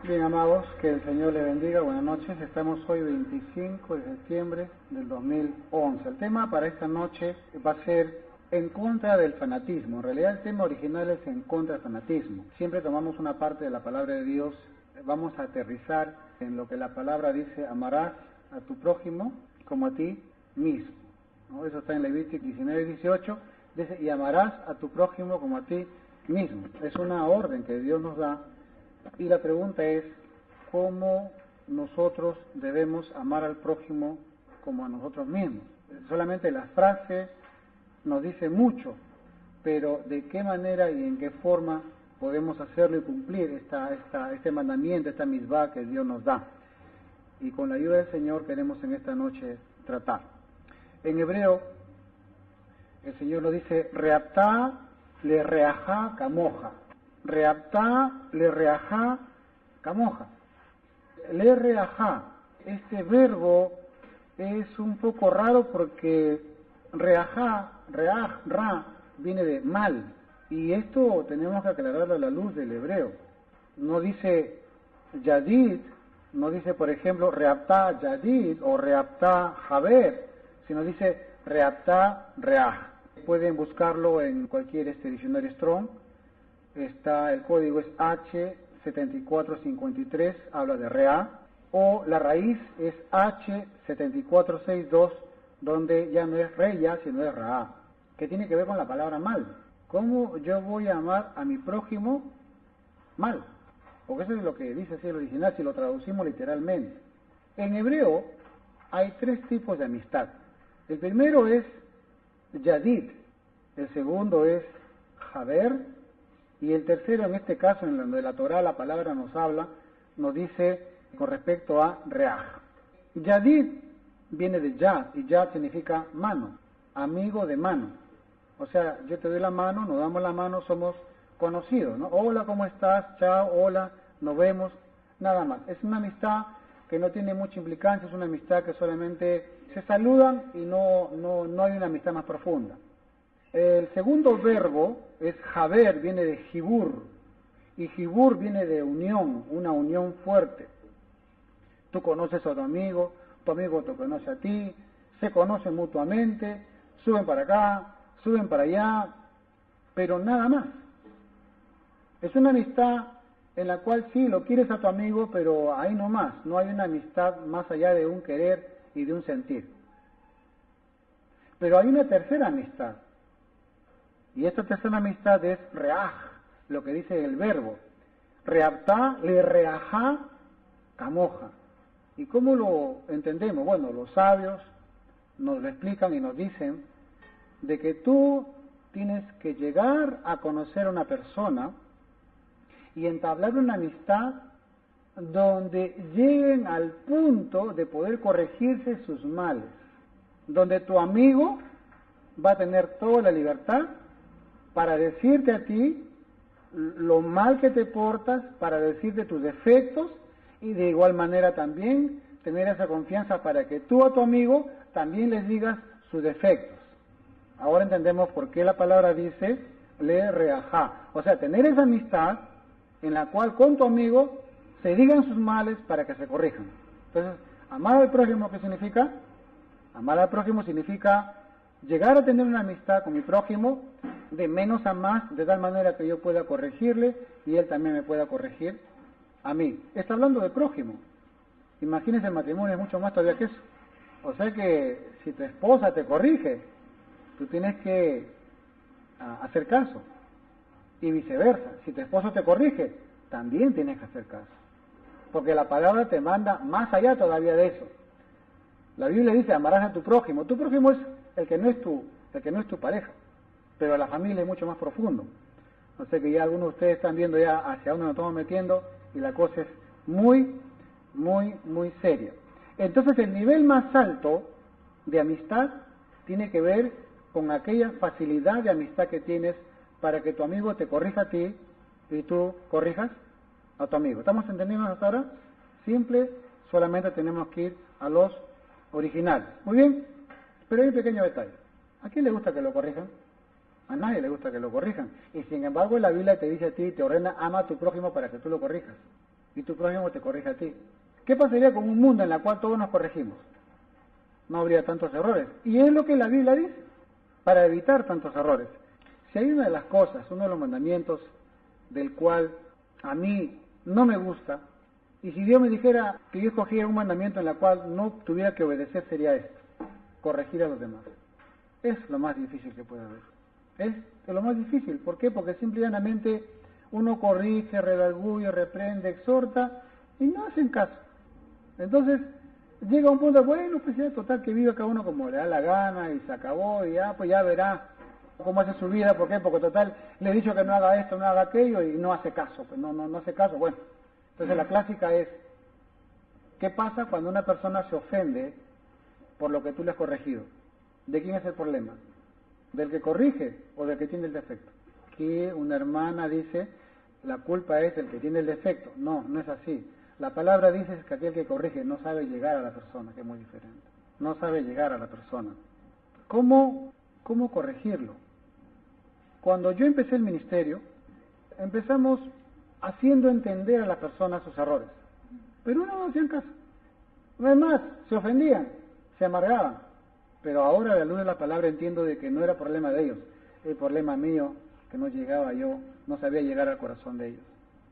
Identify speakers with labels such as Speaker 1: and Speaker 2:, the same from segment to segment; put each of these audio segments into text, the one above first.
Speaker 1: Bien, amados, que el Señor les bendiga. Buenas noches. Estamos hoy 25 de septiembre del 2011. El tema para esta noche va a ser en contra del fanatismo. En realidad el tema original es en contra del fanatismo. Siempre tomamos una parte de la palabra de Dios, vamos a aterrizar en lo que la palabra dice: amarás a tu prójimo como a ti mismo, ¿no? Eso está en Levítico 19:18. Dice: y amarás a tu prójimo como a ti mismo. Es una orden que Dios nos da. Y la pregunta es, ¿cómo nosotros debemos amar al prójimo como a nosotros mismos? Solamente la frase nos dice mucho, pero ¿de qué manera y en qué forma podemos hacerlo y cumplir este mandamiento, esta misvá que Dios nos da? Y con la ayuda del Señor queremos en esta noche tratar. En hebreo, el Señor nos dice: reaptá le reajá camoja. Reaptá le reajá camoja. Le reajá, este verbo es un poco raro porque reajá, reaj, ra, viene de mal. Y esto tenemos que aclararlo a la luz del hebreo. No dice yadid, no dice, por ejemplo, reaptá yadid o reaptá jaber, sino dice reaptá reaj. Pueden buscarlo en cualquier diccionario Strong. El código es H7453, habla de rea, o la raíz es H7462, donde ya no es reya, sino es ra, que tiene que ver con la palabra mal. ¿Cómo yo voy a amar a mi prójimo mal? Porque eso es lo que dice así el original, si lo traducimos literalmente. En hebreo hay tres tipos de amistad. El primero es yadid, el segundo es jaber, y el tercero, en este caso, en donde la Torá, la palabra nos habla, nos dice con respecto a reaj. Yadid viene de yad, y yad significa mano, amigo de mano. O sea, yo te doy la mano, nos damos la mano, somos conocidos, ¿no? Hola, ¿cómo estás? Chao, hola, nos vemos, nada más. Es una amistad que no tiene mucha implicancia, es una amistad que solamente se saludan y no hay una amistad más profunda. El segundo verbo es jaber, viene de jibur, y jibur viene de unión, una unión fuerte. Tú conoces a tu amigo te conoce a ti, se conocen mutuamente, suben para acá, suben para allá, pero nada más. Es una amistad en la cual sí, lo quieres a tu amigo, pero ahí no más, no hay una amistad más allá de un querer y de un sentir. Pero hay una tercera amistad. Y esta tercera amistad es reaj, lo que dice el verbo. Reaptá le reajá camoja. ¿Y cómo lo entendemos? Bueno, los sabios nos lo explican y nos dicen de que tú tienes que llegar a conocer a una persona y entablar una amistad donde lleguen al punto de poder corregirse sus males, donde tu amigo va a tener toda la libertad para decirte a ti lo mal que te portas, para decirte tus defectos, y de igual manera también tener esa confianza para que tú a tu amigo también les digas sus defectos. Ahora entendemos por qué la palabra dice le reajá, o sea, tener esa amistad en la cual con tu amigo se digan sus males para que se corrijan. Entonces, amar al prójimo, ¿qué significa? Amar al prójimo significa llegar a tener una amistad con mi prójimo de menos a más, de tal manera que yo pueda corregirle y él también me pueda corregir a mí. Está hablando de prójimo. Imagínense, el matrimonio es mucho más todavía que eso. O sea que si tu esposa te corrige, tú tienes que hacer caso. Y viceversa, si tu esposo te corrige, también tienes que hacer caso. Porque la palabra te manda más allá todavía de eso. La Biblia dice: amarás a tu prójimo. Tu prójimo es el que no es tu pareja, pero la familia es mucho más profundo. No sé, que ya algunos de ustedes están viendo ya hacia dónde nos estamos metiendo y la cosa es muy, muy, muy seria. Entonces, el nivel más alto de amistad tiene que ver con aquella facilidad de amistad que tienes para que tu amigo te corrija a ti y tú corrijas a tu amigo. ¿Estamos entendiendo hasta ahora? Simple, solamente tenemos que ir a los originales. Muy bien, pero hay un pequeño detalle. ¿A quién le gusta que lo corrijan? A nadie le gusta que lo corrijan. Y sin embargo la Biblia te dice a ti, te ordena: ama a tu prójimo para que tú lo corrijas. y tu prójimo te corrige a ti. ¿Qué pasaría con un mundo en el cual todos nos corregimos? No habría tantos errores. Y es lo que la Biblia dice, para evitar tantos errores. Si hay una de las cosas, uno de los mandamientos del cual a mí no me gusta, y si Dios me dijera que yo escogiera un mandamiento en el cual no tuviera que obedecer, sería esto: corregir a los demás. Es lo más difícil que puede haber. Es lo más difícil. ¿Por qué? Porque simple y llanamente uno corrige, redarguye, reprende, exhorta y no hacen caso. Entonces llega un punto, bueno, pues ya total que vive cada uno como le da la gana y se acabó y ya, pues ya verá cómo hace su vida. ¿Por qué? Porque total le he dicho que no haga esto, no haga aquello y no hace caso. Pues no hace caso. Bueno, entonces la clásica es: ¿qué pasa cuando una persona se ofende por lo que tú le has corregido? ¿De quién es el problema? ¿Del que corrige o del que tiene el defecto? Que una hermana dice, la culpa es del que tiene el defecto. No, no es así. La palabra dice que aquel que corrige no sabe llegar a la persona, que es muy diferente. No sabe llegar a la persona. ¿Cómo corregirlo? Cuando yo empecé el ministerio, empezamos haciendo entender a las personas sus errores. Pero no hacían caso. Además, se ofendían, se amargaban. Pero ahora, a la luz de la palabra, entiendo de que no era problema de ellos, el problema mío, que no llegaba yo, no sabía llegar al corazón de ellos.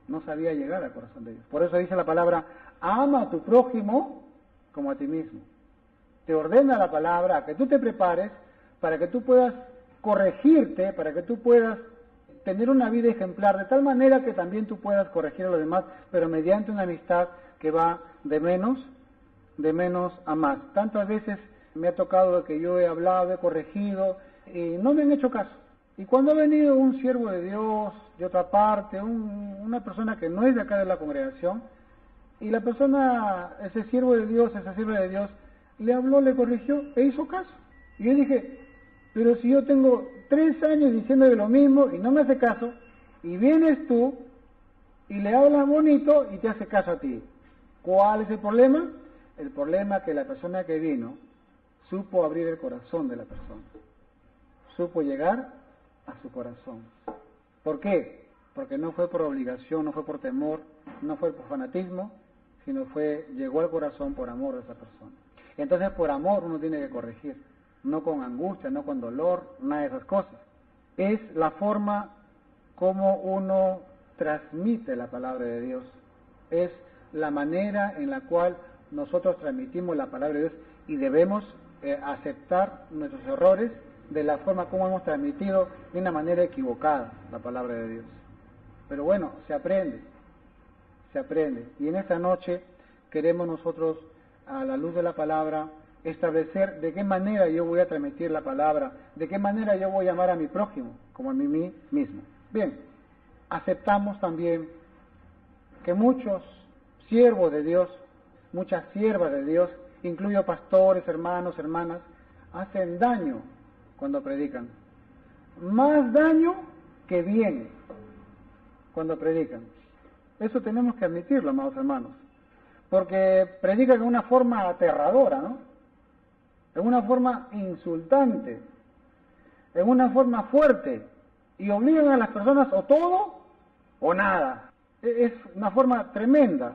Speaker 1: No sabía llegar al corazón de ellos. Por eso dice la palabra: ama a tu prójimo como a ti mismo. Te ordena la palabra a que tú te prepares para que tú puedas corregirte, para que tú puedas tener una vida ejemplar, de tal manera que también tú puedas corregir a los demás, pero mediante una amistad que va de menos a más. Tantas veces me ha tocado que yo he hablado, he corregido, y no me han hecho caso. Y cuando ha venido un siervo de Dios de otra parte, una persona que no es de acá de la congregación, y la persona, ese siervo de Dios, esa sierva de Dios, le habló, le corrigió e hizo caso. Y yo dije, pero si yo tengo 3 años diciéndole lo mismo y no me hace caso, y vienes tú y le hablas bonito y te hace caso a ti. ¿Cuál es el problema? El problema es que la persona que vino supo abrir el corazón de la persona, supo llegar a su corazón. ¿Por qué? Porque no fue por obligación, no fue por temor, no fue por fanatismo, sino llegó al corazón por amor de esa persona. Entonces, por amor uno tiene que corregir, no con angustia, no con dolor, nada de esas cosas. Es la forma como uno transmite la palabra de Dios, es la manera en la cual nosotros transmitimos la palabra de Dios, y debemos aceptar nuestros errores de la forma como hemos transmitido de una manera equivocada la palabra de Dios. Pero bueno, se aprende. Y en esta noche queremos nosotros, a la luz de la palabra, establecer de qué manera yo voy a transmitir la palabra, de qué manera yo voy a amar a mi prójimo como a mí mismo. Bien, aceptamos también que muchos siervos de Dios, muchas siervas de Dios, incluyo pastores, hermanos, hermanas, hacen daño cuando predican. Más daño que bien cuando predican. Eso tenemos que admitirlo, amados hermanos. Porque predican de una forma aterradora, ¿no? En una forma insultante, en una forma fuerte, y obligan a las personas o todo o nada. Es una forma tremenda.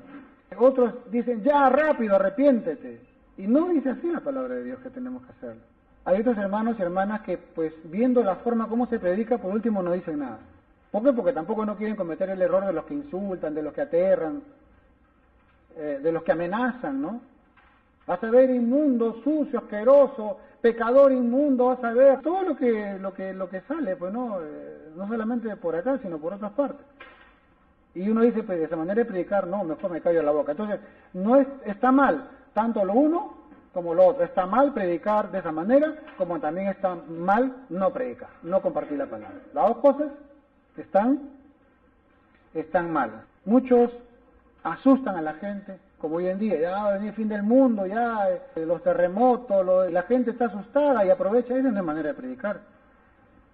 Speaker 1: Otros dicen, ya, rápido, arrepiéntete. Y no dice así la palabra de Dios que tenemos que hacerlo. Hay otros hermanos y hermanas que, pues, viendo la forma como se predica, por último no dicen nada. ¿Por qué? Porque tampoco no quieren cometer el error de los que insultan, de los que aterran, de los que amenazan, ¿no? Vas a ver inmundo, sucio, asqueroso, pecador inmundo, vas a ver todo lo que sale, pues no, no solamente por acá, sino por otras partes. Y uno dice, pues de esa manera de predicar, no, mejor me callo la boca. Entonces, está mal tanto lo uno como lo otro. Está mal predicar de esa manera, como también está mal no predicar, no compartir la palabra. Las dos cosas están malas. Muchos asustan a la gente, como hoy en día, ya va a venir el fin del mundo, ya los terremotos, la gente está asustada y aprovecha eso de manera de predicar.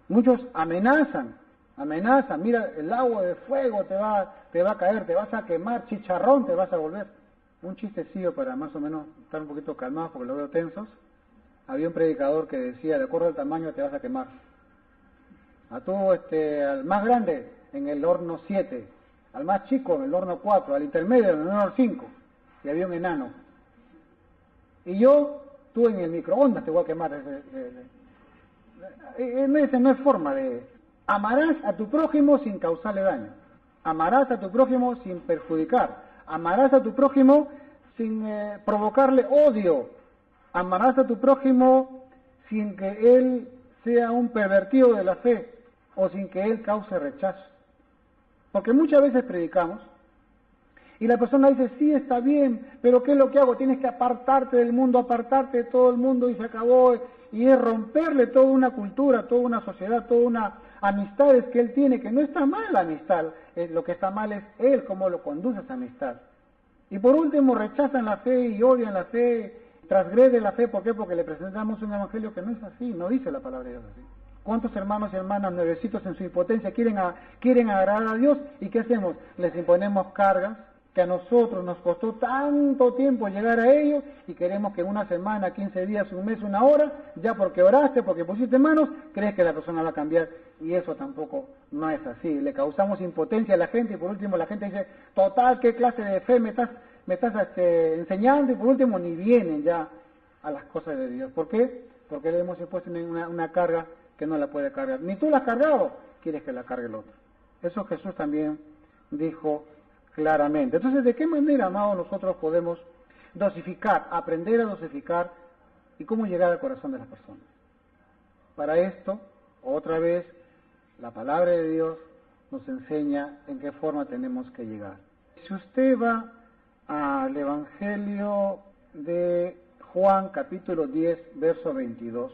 Speaker 1: Muchos amenazan, mira, el agua de fuego te va a caer, te vas a quemar, chicharrón te vas a volver. Un chistecillo para más o menos estar un poquito calmados porque lo veo tensos. Había un predicador que decía, de acuerdo al tamaño te vas a quemar. A tú, al más grande, en el horno 7. al más chico en el horno 4, al intermedio en el horno 5, y había un enano. Y yo, tú en el microondas te voy a quemar. Esa no es forma de... Amarás a tu prójimo sin causarle daño. Amarás a tu prójimo sin perjudicar. Amarás a tu prójimo sin provocarle odio. Amarás a tu prójimo sin que él sea un pervertido de la fe o sin que él cause rechazo. Porque muchas veces predicamos y la persona dice, sí, está bien, pero ¿qué es lo que hago? Tienes que apartarte del mundo, apartarte de todo el mundo y se acabó. Y es romperle toda una cultura, toda una sociedad, toda una amistades que él tiene, que no está mal la amistad, lo que está mal es él, cómo lo conduce a esa amistad. Y por último, rechazan la fe y odian la fe, transgreden la fe, ¿por qué? Porque le presentamos un evangelio que no es así, no dice la palabra de Dios así. ¿Cuántos hermanos y hermanas nuevecitos en su impotencia quieren agradar a Dios? ¿Y qué hacemos? Les imponemos cargas que a nosotros nos costó tanto tiempo llegar a ellos y queremos que en una semana, 15 días, un mes, una hora, ya porque oraste, porque pusiste manos, crees que la persona va a cambiar y eso tampoco no es así. Le causamos impotencia a la gente y por último la gente dice, total, ¿qué clase de fe me estás enseñando? Y por último ni vienen ya a las cosas de Dios. ¿Por qué? Porque le hemos impuesto una carga que no la puede cargar. Ni tú la has cargado, quieres que la cargue el otro. Eso Jesús también dijo claramente. Entonces, ¿de qué manera, amados, nosotros podemos dosificar, aprender a dosificar y cómo llegar al corazón de las personas? Para esto, otra vez, la palabra de Dios nos enseña en qué forma tenemos que llegar. Si usted va al Evangelio de Juan, capítulo 10, verso 22,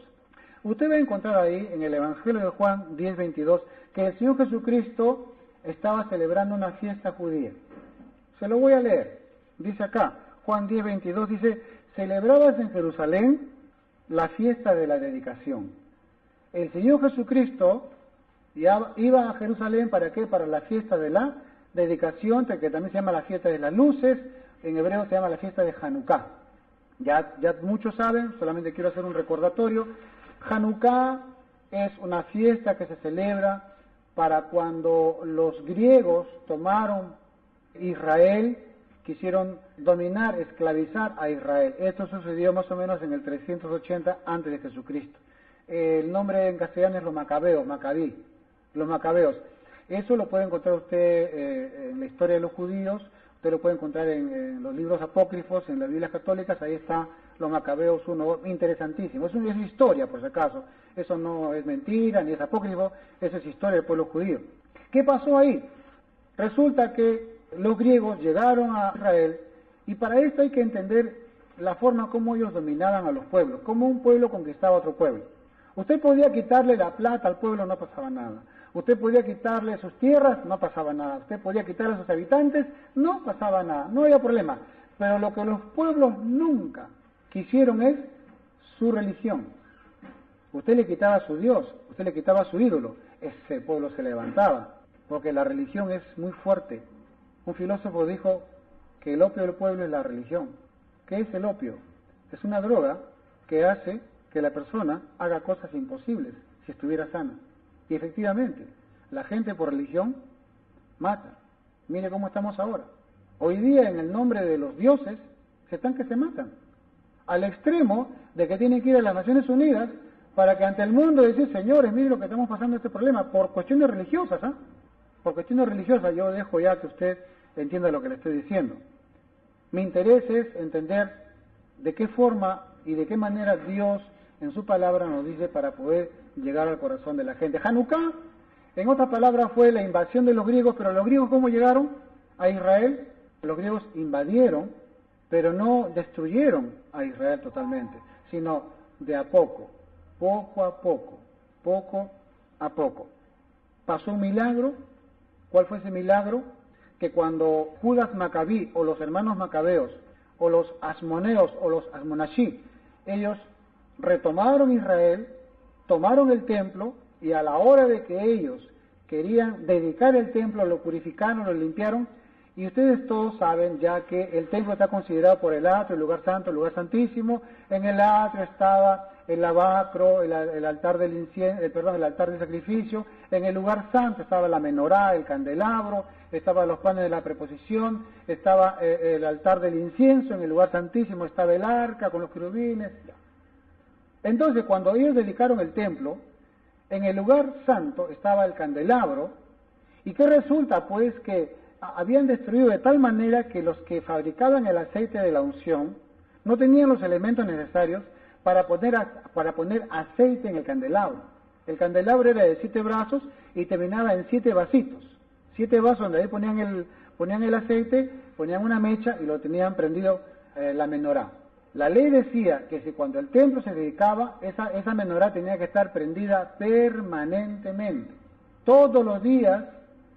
Speaker 1: usted va a encontrar ahí, en el Evangelio de Juan 10, 22, que el Señor Jesucristo estaba celebrando una fiesta judía. Se lo voy a leer. Dice acá, Juan 10, 22, dice, celebrabas en Jerusalén la fiesta de la dedicación. El Señor Jesucristo iba a Jerusalén, ¿para qué? Para la fiesta de la dedicación, que también se llama la fiesta de las luces, en hebreo se llama la fiesta de Hanukkah. Ya muchos saben, solamente quiero hacer un recordatorio. Hanukkah es una fiesta que se celebra para cuando los griegos tomaron Israel, quisieron dominar, esclavizar a Israel. Esto sucedió más o menos en el 380 antes de Jesucristo. El nombre en castellano es los macabeos, macabí, los macabeos. Eso lo puede encontrar usted en la historia de los judíos, usted lo puede encontrar en los libros apócrifos, en las Biblias católicas, ahí está los macabeos, uno interesantísimo. Es historia, por si acaso. Eso no es mentira, ni es apócrifo, eso es historia del pueblo judío. ¿Qué pasó ahí? Resulta que los griegos llegaron a Israel y para esto hay que entender la forma como ellos dominaban a los pueblos, como un pueblo conquistaba a otro pueblo. Usted podía quitarle la plata al pueblo, no pasaba nada. Usted podía quitarle sus tierras, no pasaba nada. Usted podía quitarle a sus habitantes, no pasaba nada, no había problema. Pero lo que los pueblos nunca quisieron es su religión. Usted le quitaba a su Dios, usted le quitaba a su ídolo, ese pueblo se levantaba, porque la religión es muy fuerte. Un filósofo dijo que el opio del pueblo es la religión. ¿Qué es el opio? Es una droga que hace que la persona haga cosas imposibles si estuviera sana. Y efectivamente, la gente por religión mata. Mire cómo estamos ahora. Hoy día, en el nombre de los dioses, están que se matan. Al extremo de que tienen que ir a las Naciones Unidas para que ante el mundo decir, señores, miren lo que estamos pasando este problema, por cuestiones religiosas, ¿ah? Por cuestiones religiosas, yo dejo ya que usted entienda lo que le estoy diciendo. Mi interés es entender de qué forma y de qué manera Dios en su palabra nos dice para poder llegar al corazón de la gente. Hanukkah, en otras palabras, fue la invasión de los griegos, pero los griegos ¿cómo llegaron a Israel? Los griegos invadieron, pero no destruyeron a Israel totalmente, sino de a poco, poco a poco, poco a poco. Pasó un milagro. ¿Cuál fue ese milagro? Que cuando Judas Macabí o los hermanos macabeos o los asmoneos o los asmonashí, ellos retomaron Israel, tomaron el templo y a la hora de que ellos querían dedicar el templo, lo purificaron, lo limpiaron Y ustedes todos saben ya que el templo está considerado por el atrio, el lugar santo, el lugar santísimo. En el atrio estaba el lavacro, el altar del incienso, el altar del sacrificio. En el lugar santo estaba la menorá, el candelabro, estaban los panes de la preposición, estaba el altar del incienso. En el lugar santísimo estaba el arca con los querubines. Entonces, cuando ellos dedicaron el templo, en el lugar santo estaba el candelabro. ¿Y qué resulta? Pues que habían destruido de tal manera que los que fabricaban el aceite de la unción no tenían los elementos necesarios para poner aceite en el candelabro. El candelabro era de 7 brazos y terminaba en 7 vasitos. 7 vasos donde ahí ponían el aceite, ponían una mecha y lo tenían prendido la menorá. La ley decía que si cuando el templo se dedicaba, esa menorá tenía que estar prendida permanentemente. Todos los días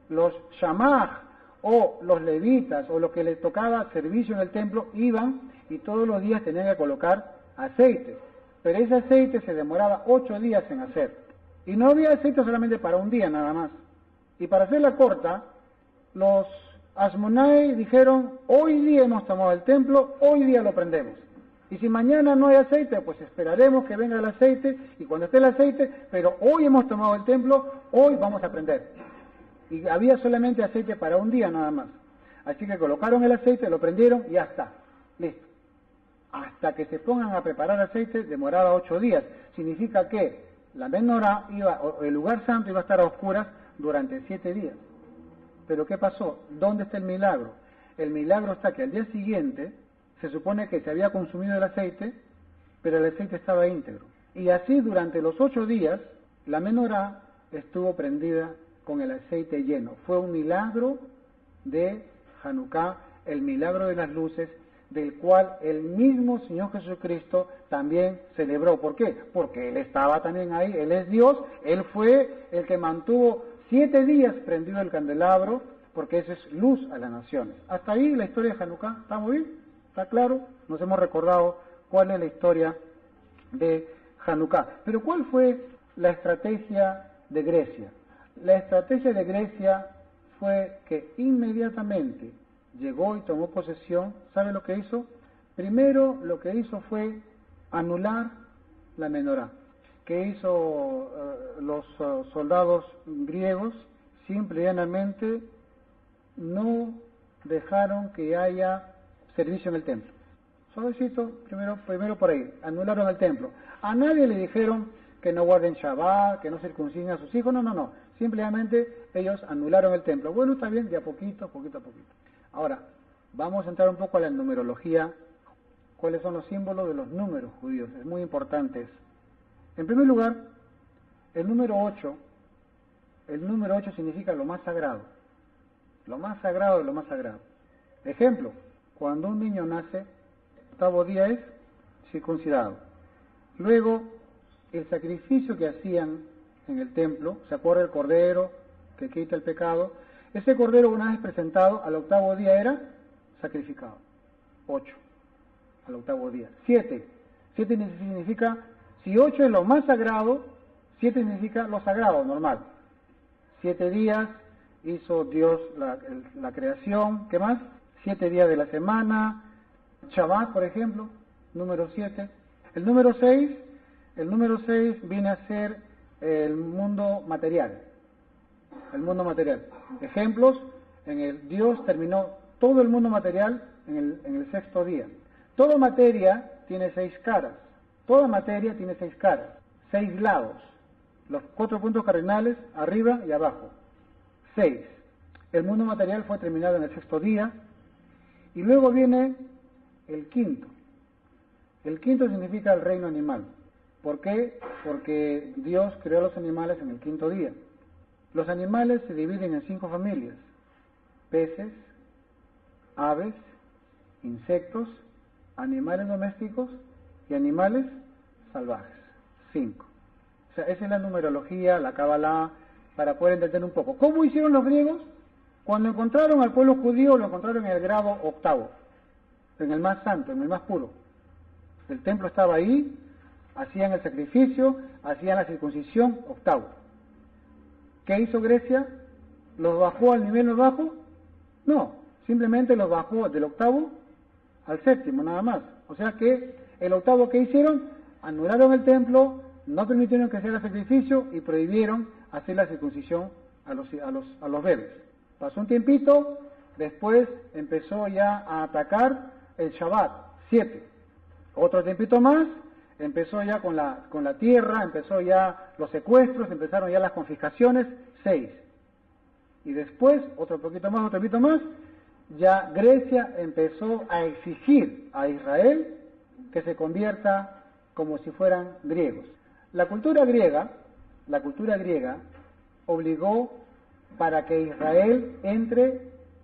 Speaker 1: los shamaj o los levitas o los que les tocaba servicio en el templo iban y todos los días tenían que colocar aceite. Pero ese aceite se demoraba 8 días en hacer. Y no había aceite solamente para un día nada más. Y para hacerla corta, los Asmonai dijeron, hoy día hemos tomado el templo, hoy día lo prendemos. Y si mañana no hay aceite, pues esperaremos que venga el aceite, y cuando esté el aceite, pero hoy hemos tomado el templo, hoy vamos a prender. Y había solamente aceite para un día nada más. Así que colocaron el aceite, lo prendieron y ya está, listo. Hasta que se pongan a preparar aceite demoraba 8 días. Significa que la menorá el lugar santo iba a estar a oscuras durante 7 días. Pero ¿qué pasó? ¿Dónde está el milagro? El milagro está que al día siguiente se supone que se había consumido el aceite, pero el aceite estaba íntegro. Y así durante los 8 días la menorá estuvo prendida con el aceite lleno. Fue un milagro de Hanukkah, el milagro de las luces, del cual el mismo Señor Jesucristo también celebró. ¿Por qué? Porque Él estaba también ahí, Él es Dios, Él fue el que mantuvo 7 días prendido el candelabro, porque eso es luz a las naciones. Hasta ahí la historia de Hanukkah, ¿está muy bien? ¿Está claro? Nos hemos recordado cuál es la historia de Hanukkah. Pero ¿cuál fue la estrategia de Grecia? La estrategia de Grecia fue que inmediatamente llegó y tomó posesión. ¿Sabe lo que hizo? Primero lo que hizo fue anular la menorá. ¿Qué hizo los soldados griegos? Simple y llanamente no dejaron que haya servicio en el templo. Suavecito, primero por ahí, anularon el templo. A nadie le dijeron que no guarden Shabbat, que no circunciden a sus hijos, no. Simplemente ellos anularon el templo. Bueno, está bien, de a poquito. Ahora, vamos a entrar un poco a la numerología. ¿Cuáles son los símbolos de los números judíos? Es muy importante eso. En primer lugar, el número 8 significa lo más sagrado. Lo más sagrado de lo más sagrado. Ejemplo, cuando un niño nace, el 8º día es circuncidado. Luego, el sacrificio que hacían en el templo, ¿se acuerda el cordero que quita el pecado? Ese cordero, una vez presentado, al 8º día era sacrificado. 8, al 8º día. 7 significa, si 8 es lo más sagrado, 7 significa lo sagrado, normal. 7 días hizo Dios la creación. ¿Qué más? 7 días de la semana. Shabbat, por ejemplo, número 7. El número 6 viene a ser el mundo material. El mundo material. Ejemplos, Dios terminó todo el mundo material en el 6º día. Toda materia tiene 6 caras. Toda materia tiene 6 caras, 6 lados. Los 4 puntos cardinales, arriba y abajo. 6. El mundo material fue terminado en el 6º día. Y luego viene el 5º. El 5º significa el reino animal. ¿Por qué? Porque Dios creó a los animales en el 5º día. Los animales se dividen en 5 familias: peces, aves, insectos, animales domésticos y animales salvajes. 5. O sea, esa es la numerología, la Kabbalah, para poder entender un poco. ¿Cómo hicieron los griegos? Cuando encontraron al pueblo judío, lo encontraron en el grado 8º, en el más santo, en el más puro. El templo estaba ahí, hacían el sacrificio, hacían la circuncisión, 8º. ¿Qué hizo Grecia? ¿Los bajó al nivel más bajo? No, simplemente los bajó del octavo al séptimo, nada más. O sea que el octavo que hicieron, anularon el templo, no permitieron que se haga sacrificio y prohibieron hacer la circuncisión a los bebés. Pasó un tiempito, después empezó ya a atacar el Shabbat, 7. Otro tiempito más, empezó ya con la tierra, empezó ya los secuestros, empezaron ya las confiscaciones, 6. Y después, otro poquito más, ya Grecia empezó a exigir a Israel que se convierta como si fueran griegos. La cultura griega obligó para que Israel entre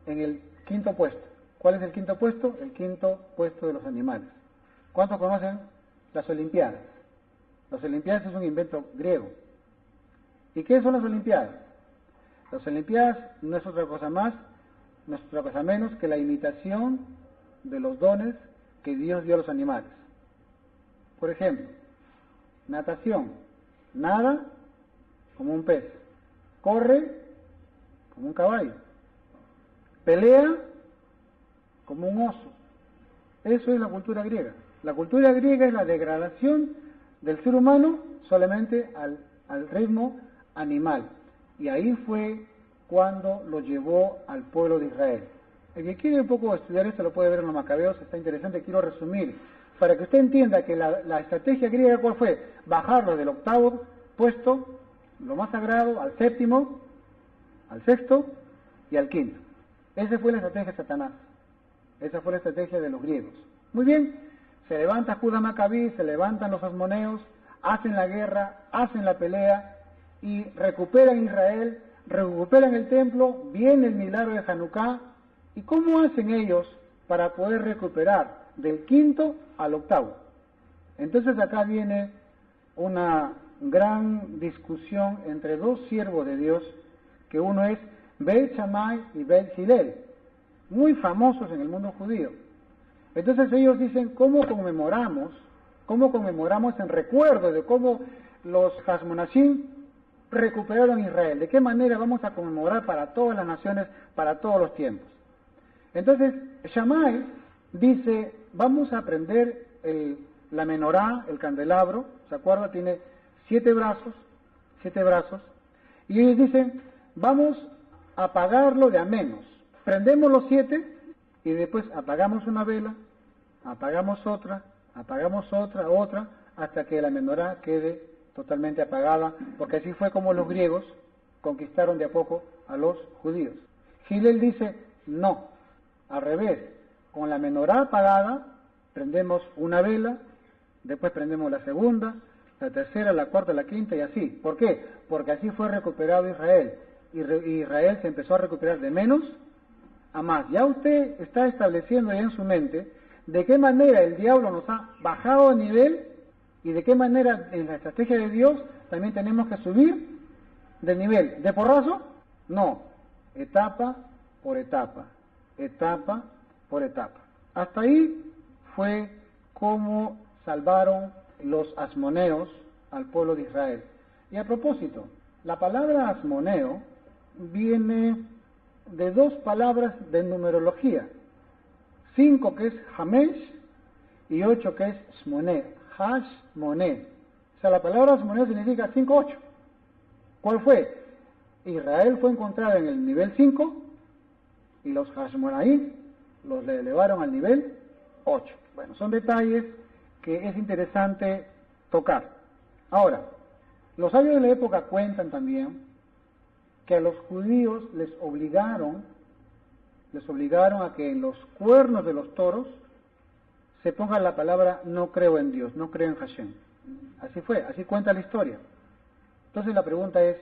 Speaker 1: en el quinto puesto. ¿Cuál es el quinto puesto? El quinto puesto de los animales. ¿Cuántos conocen las Olimpiadas? Las Olimpiadas es un invento griego. ¿Y qué son las Olimpiadas? Las Olimpiadas no es otra cosa menos que la imitación de los dones que Dios dio a los animales. Por ejemplo, natación, nada como un pez, corre como un caballo, pelea como un oso. Eso es la cultura griega. La cultura griega es la degradación del ser humano solamente al ritmo animal. Y ahí fue cuando lo llevó al pueblo de Israel. El que quiere un poco estudiar esto lo puede ver en los Macabeos, está interesante, quiero resumir, para que usted entienda que la estrategia griega, ¿cuál fue? Bajarlo del octavo puesto, lo más sagrado, al séptimo, al sexto y al quinto. Esa fue la estrategia de Satanás. Esa fue la estrategia de los griegos. Muy bien, se levanta Judá Macabí, se levantan los asmoneos, hacen la guerra, hacen la pelea y recuperan Israel, recuperan el templo, viene el milagro de Hanukkah. ¿Y cómo hacen ellos para poder recuperar del quinto al octavo? Entonces acá viene una gran discusión entre dos siervos de Dios, que uno es Beit Shammai y Beit Hillel, muy famosos en el mundo judío. Entonces ellos dicen, ¿cómo conmemoramos en recuerdo de cómo los Hashmonashim recuperaron Israel? ¿De qué manera vamos a conmemorar para todas las naciones, para todos los tiempos? Entonces, Shammai dice, vamos a prender la menorá, el candelabro, ¿se acuerda? Tiene 7 brazos, y ellos dicen, vamos a apagarlo de a menos. Prendemos los 7 y después apagamos una vela, apagamos otra, hasta que la menorá quede totalmente apagada, porque así fue como los griegos conquistaron de a poco a los judíos. Hillel dice, no, al revés, con la menorá apagada, prendemos una vela, después prendemos la segunda, la tercera, la cuarta, la quinta y así. ¿Por qué? Porque así fue recuperado Israel. Israel se empezó a recuperar de menos a más. Ya usted está estableciendo ya en su mente de qué manera el diablo nos ha bajado de nivel y de qué manera en la estrategia de Dios también tenemos que subir de nivel. ¿De porrazo? No, etapa por etapa. Hasta ahí fue como salvaron los asmoneos al pueblo de Israel. Y a propósito, la palabra asmoneo viene de 2 palabras de numerología, 5 que es Hamesh y 8 que es Shmoné, Hashmoné. O sea, la palabra asmoneo significa 5, 8. ¿Cuál fue? Israel fue encontrado en el nivel 5 y los Hashmonaim los elevaron al nivel 8. Bueno, son detalles que es interesante tocar. Ahora, los sabios de la época cuentan también que a los judíos les obligaron a que en los cuernos de los toros se ponga la palabra no creo en Dios, no creo en Hashem. Así fue, así cuenta la historia. Entonces la pregunta es,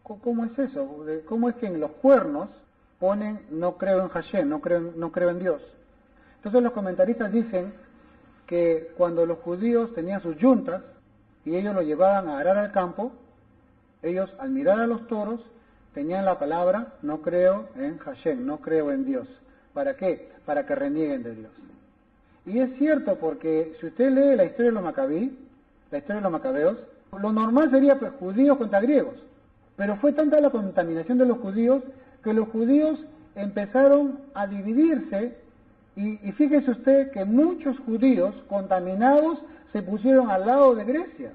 Speaker 1: ¿cómo es eso? ¿Cómo es que en los cuernos ponen no creo en Hashem, no creo en Dios? Entonces los comentaristas dicen que cuando los judíos tenían sus yuntas y ellos lo llevaban a arar al campo, ellos al mirar a los toros tenían la palabra no creo en Hashem, no creo en Dios. ¿Para qué? Para que renieguen de Dios. Y es cierto, porque si usted lee la historia de los Macabí, la historia de los Macabeos, lo normal sería pues judíos contra griegos. Pero fue tanta la contaminación de los judíos que los judíos empezaron a dividirse y fíjese usted que muchos judíos contaminados se pusieron al lado de Grecia.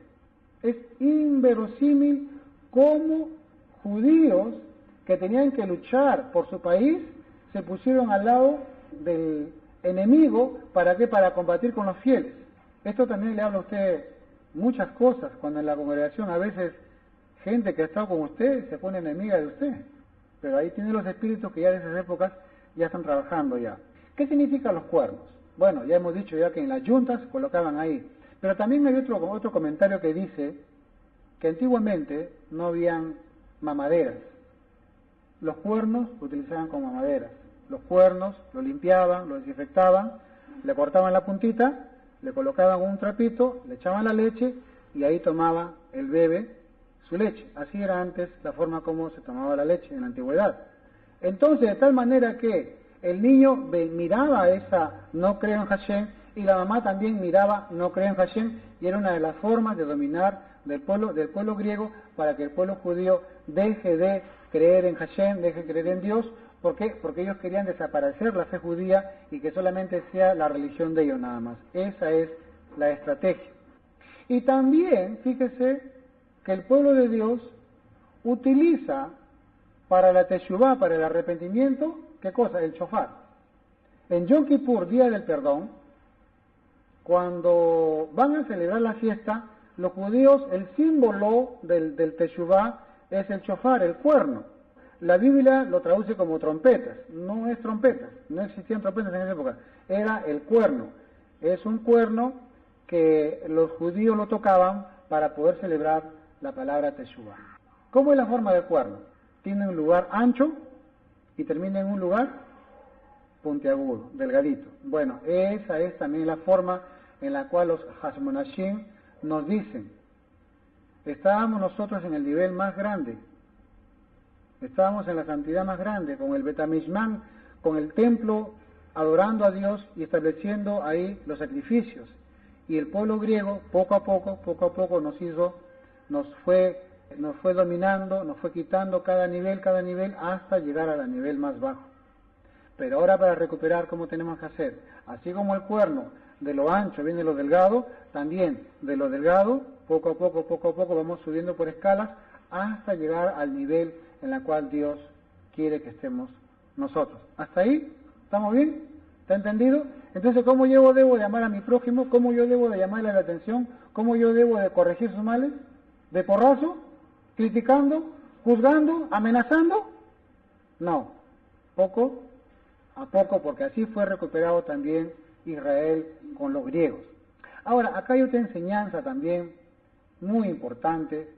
Speaker 1: Es inverosímil cómo judíos que tenían que luchar por su país se pusieron al lado del enemigo. ¿Para qué? Para combatir con los fieles. Esto también le habla a usted muchas cosas, cuando en la congregación a veces gente que ha estado con usted se pone enemiga de usted. Pero ahí tiene los espíritus que ya de esas épocas ya están trabajando ya. ¿Qué significan los cuernos? Bueno, ya hemos dicho ya que en las yuntas colocaban ahí. Pero también hay otro comentario que dice que antiguamente no habían mamaderas. Los cuernos lo utilizaban como mamaderas. Los cuernos lo limpiaban, lo desinfectaban, le cortaban la puntita, le colocaban un trapito, le echaban la leche y ahí tomaba el bebé su leche. Así era antes la forma como se tomaba la leche en la antigüedad. Entonces, de tal manera que el niño miraba esa no creo en Hashem y la mamá también miraba no creo en Hashem, y era una de las formas de dominar del pueblo griego para que el pueblo judío deje de creer en Hashem, deje de creer en Dios. ¿Por qué? Porque ellos querían desaparecer la fe judía y que solamente sea la religión de ellos nada más. Esa es la estrategia. Y también, fíjese, que el pueblo de Dios utiliza para la teshuvá, para el arrepentimiento, ¿qué cosa? El shofar. En Yom Kippur, Día del Perdón, cuando van a celebrar la fiesta, los judíos, el símbolo del teshuvá es el shofar, el cuerno. La Biblia lo traduce como trompetas, no es trompetas, no existían trompetas en esa época, era el cuerno. Es un cuerno que los judíos lo tocaban para poder celebrar la palabra teshuvá. ¿Cómo es la forma del cuerno? Tiene un lugar ancho y termina en un lugar puntiagudo, delgadito. Bueno, esa es también la forma en la cual los Hashmonashim nos dicen: estábamos nosotros en el nivel más grande, estábamos en la santidad más grande, con el Betamishman, con el templo, adorando a Dios y estableciendo ahí los sacrificios. Y el pueblo griego, poco a poco nos fue dominando, nos fue quitando cada nivel, hasta llegar al nivel más bajo. Pero ahora, para recuperar, ¿cómo tenemos que hacer? Así como el cuerno de lo ancho viene lo delgado, también de lo delgado, poco a poco vamos subiendo por escalas hasta llegar al nivel en el cual Dios quiere que estemos nosotros. ¿Hasta ahí? ¿Estamos bien? ¿Está entendido? Entonces, ¿cómo yo debo de amar a mi prójimo? ¿Cómo yo debo de llamarle la atención? ¿Cómo yo debo de corregir sus males? ¿De porrazo? ¿Criticando? ¿Juzgando? ¿Amenazando? No. Poco a poco, porque así fue recuperado también Israel con los griegos. Ahora, acá hay otra enseñanza también muy importante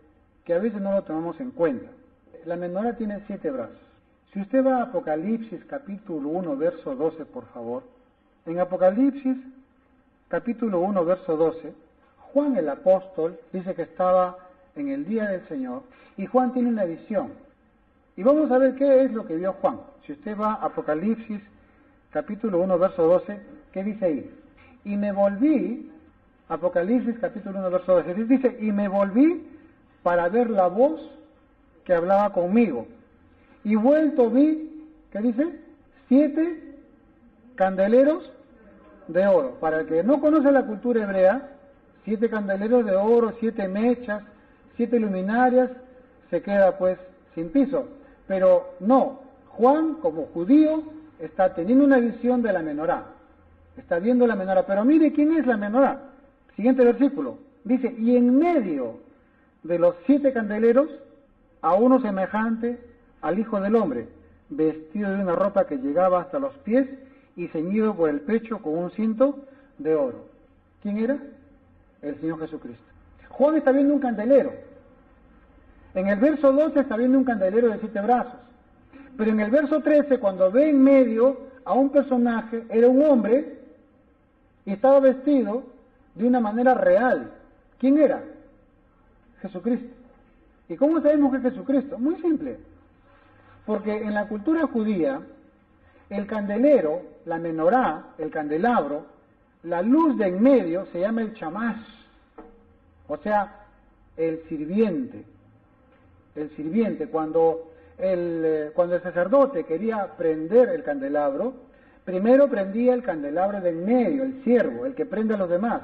Speaker 1: que a veces no lo tomamos en cuenta. La menorá tiene 7 brazos. Si usted va a Apocalipsis capítulo 1, verso 12, por favor. En Apocalipsis capítulo 1, verso 12, Juan el apóstol dice que estaba en el día del Señor y Juan tiene una visión. Y vamos a ver qué es lo que vio Juan. Si usted va a Apocalipsis capítulo 1, verso 12, ¿qué dice ahí? Y me volví, Apocalipsis capítulo 1, verso 12, dice, y me volví para ver la voz que hablaba conmigo. Y vuelto vi, ¿qué dice? 7 candeleros de oro. Para el que no conoce la cultura hebrea, 7 candeleros de oro, 7 mechas, 7 luminarias, se queda pues sin piso. Pero no, Juan como judío está teniendo una visión de la menorá, está viendo la menorá, pero mire quién es la menorá. Siguiente versículo, dice, y en medio de los 7 candeleros, a uno semejante al Hijo del Hombre, vestido de una ropa que llegaba hasta los pies y ceñido por el pecho con un cinto de oro. ¿Quién era? El Señor Jesucristo. Juan está viendo un candelero. En el verso 12 está viendo un candelero de 7 brazos. Pero en el verso 13, cuando ve en medio a un personaje, era un hombre y estaba vestido de una manera real. ¿Quién era? Jesucristo. ¿Y cómo sabemos que es Jesucristo? Muy simple. Porque en la cultura judía, el candelero, la menorá, el candelabro, la luz de en medio se llama el chamash, o sea, el sirviente. El sirviente, cuando cuando el sacerdote quería prender el candelabro, primero prendía el candelabro del medio, el siervo, el que prende a los demás,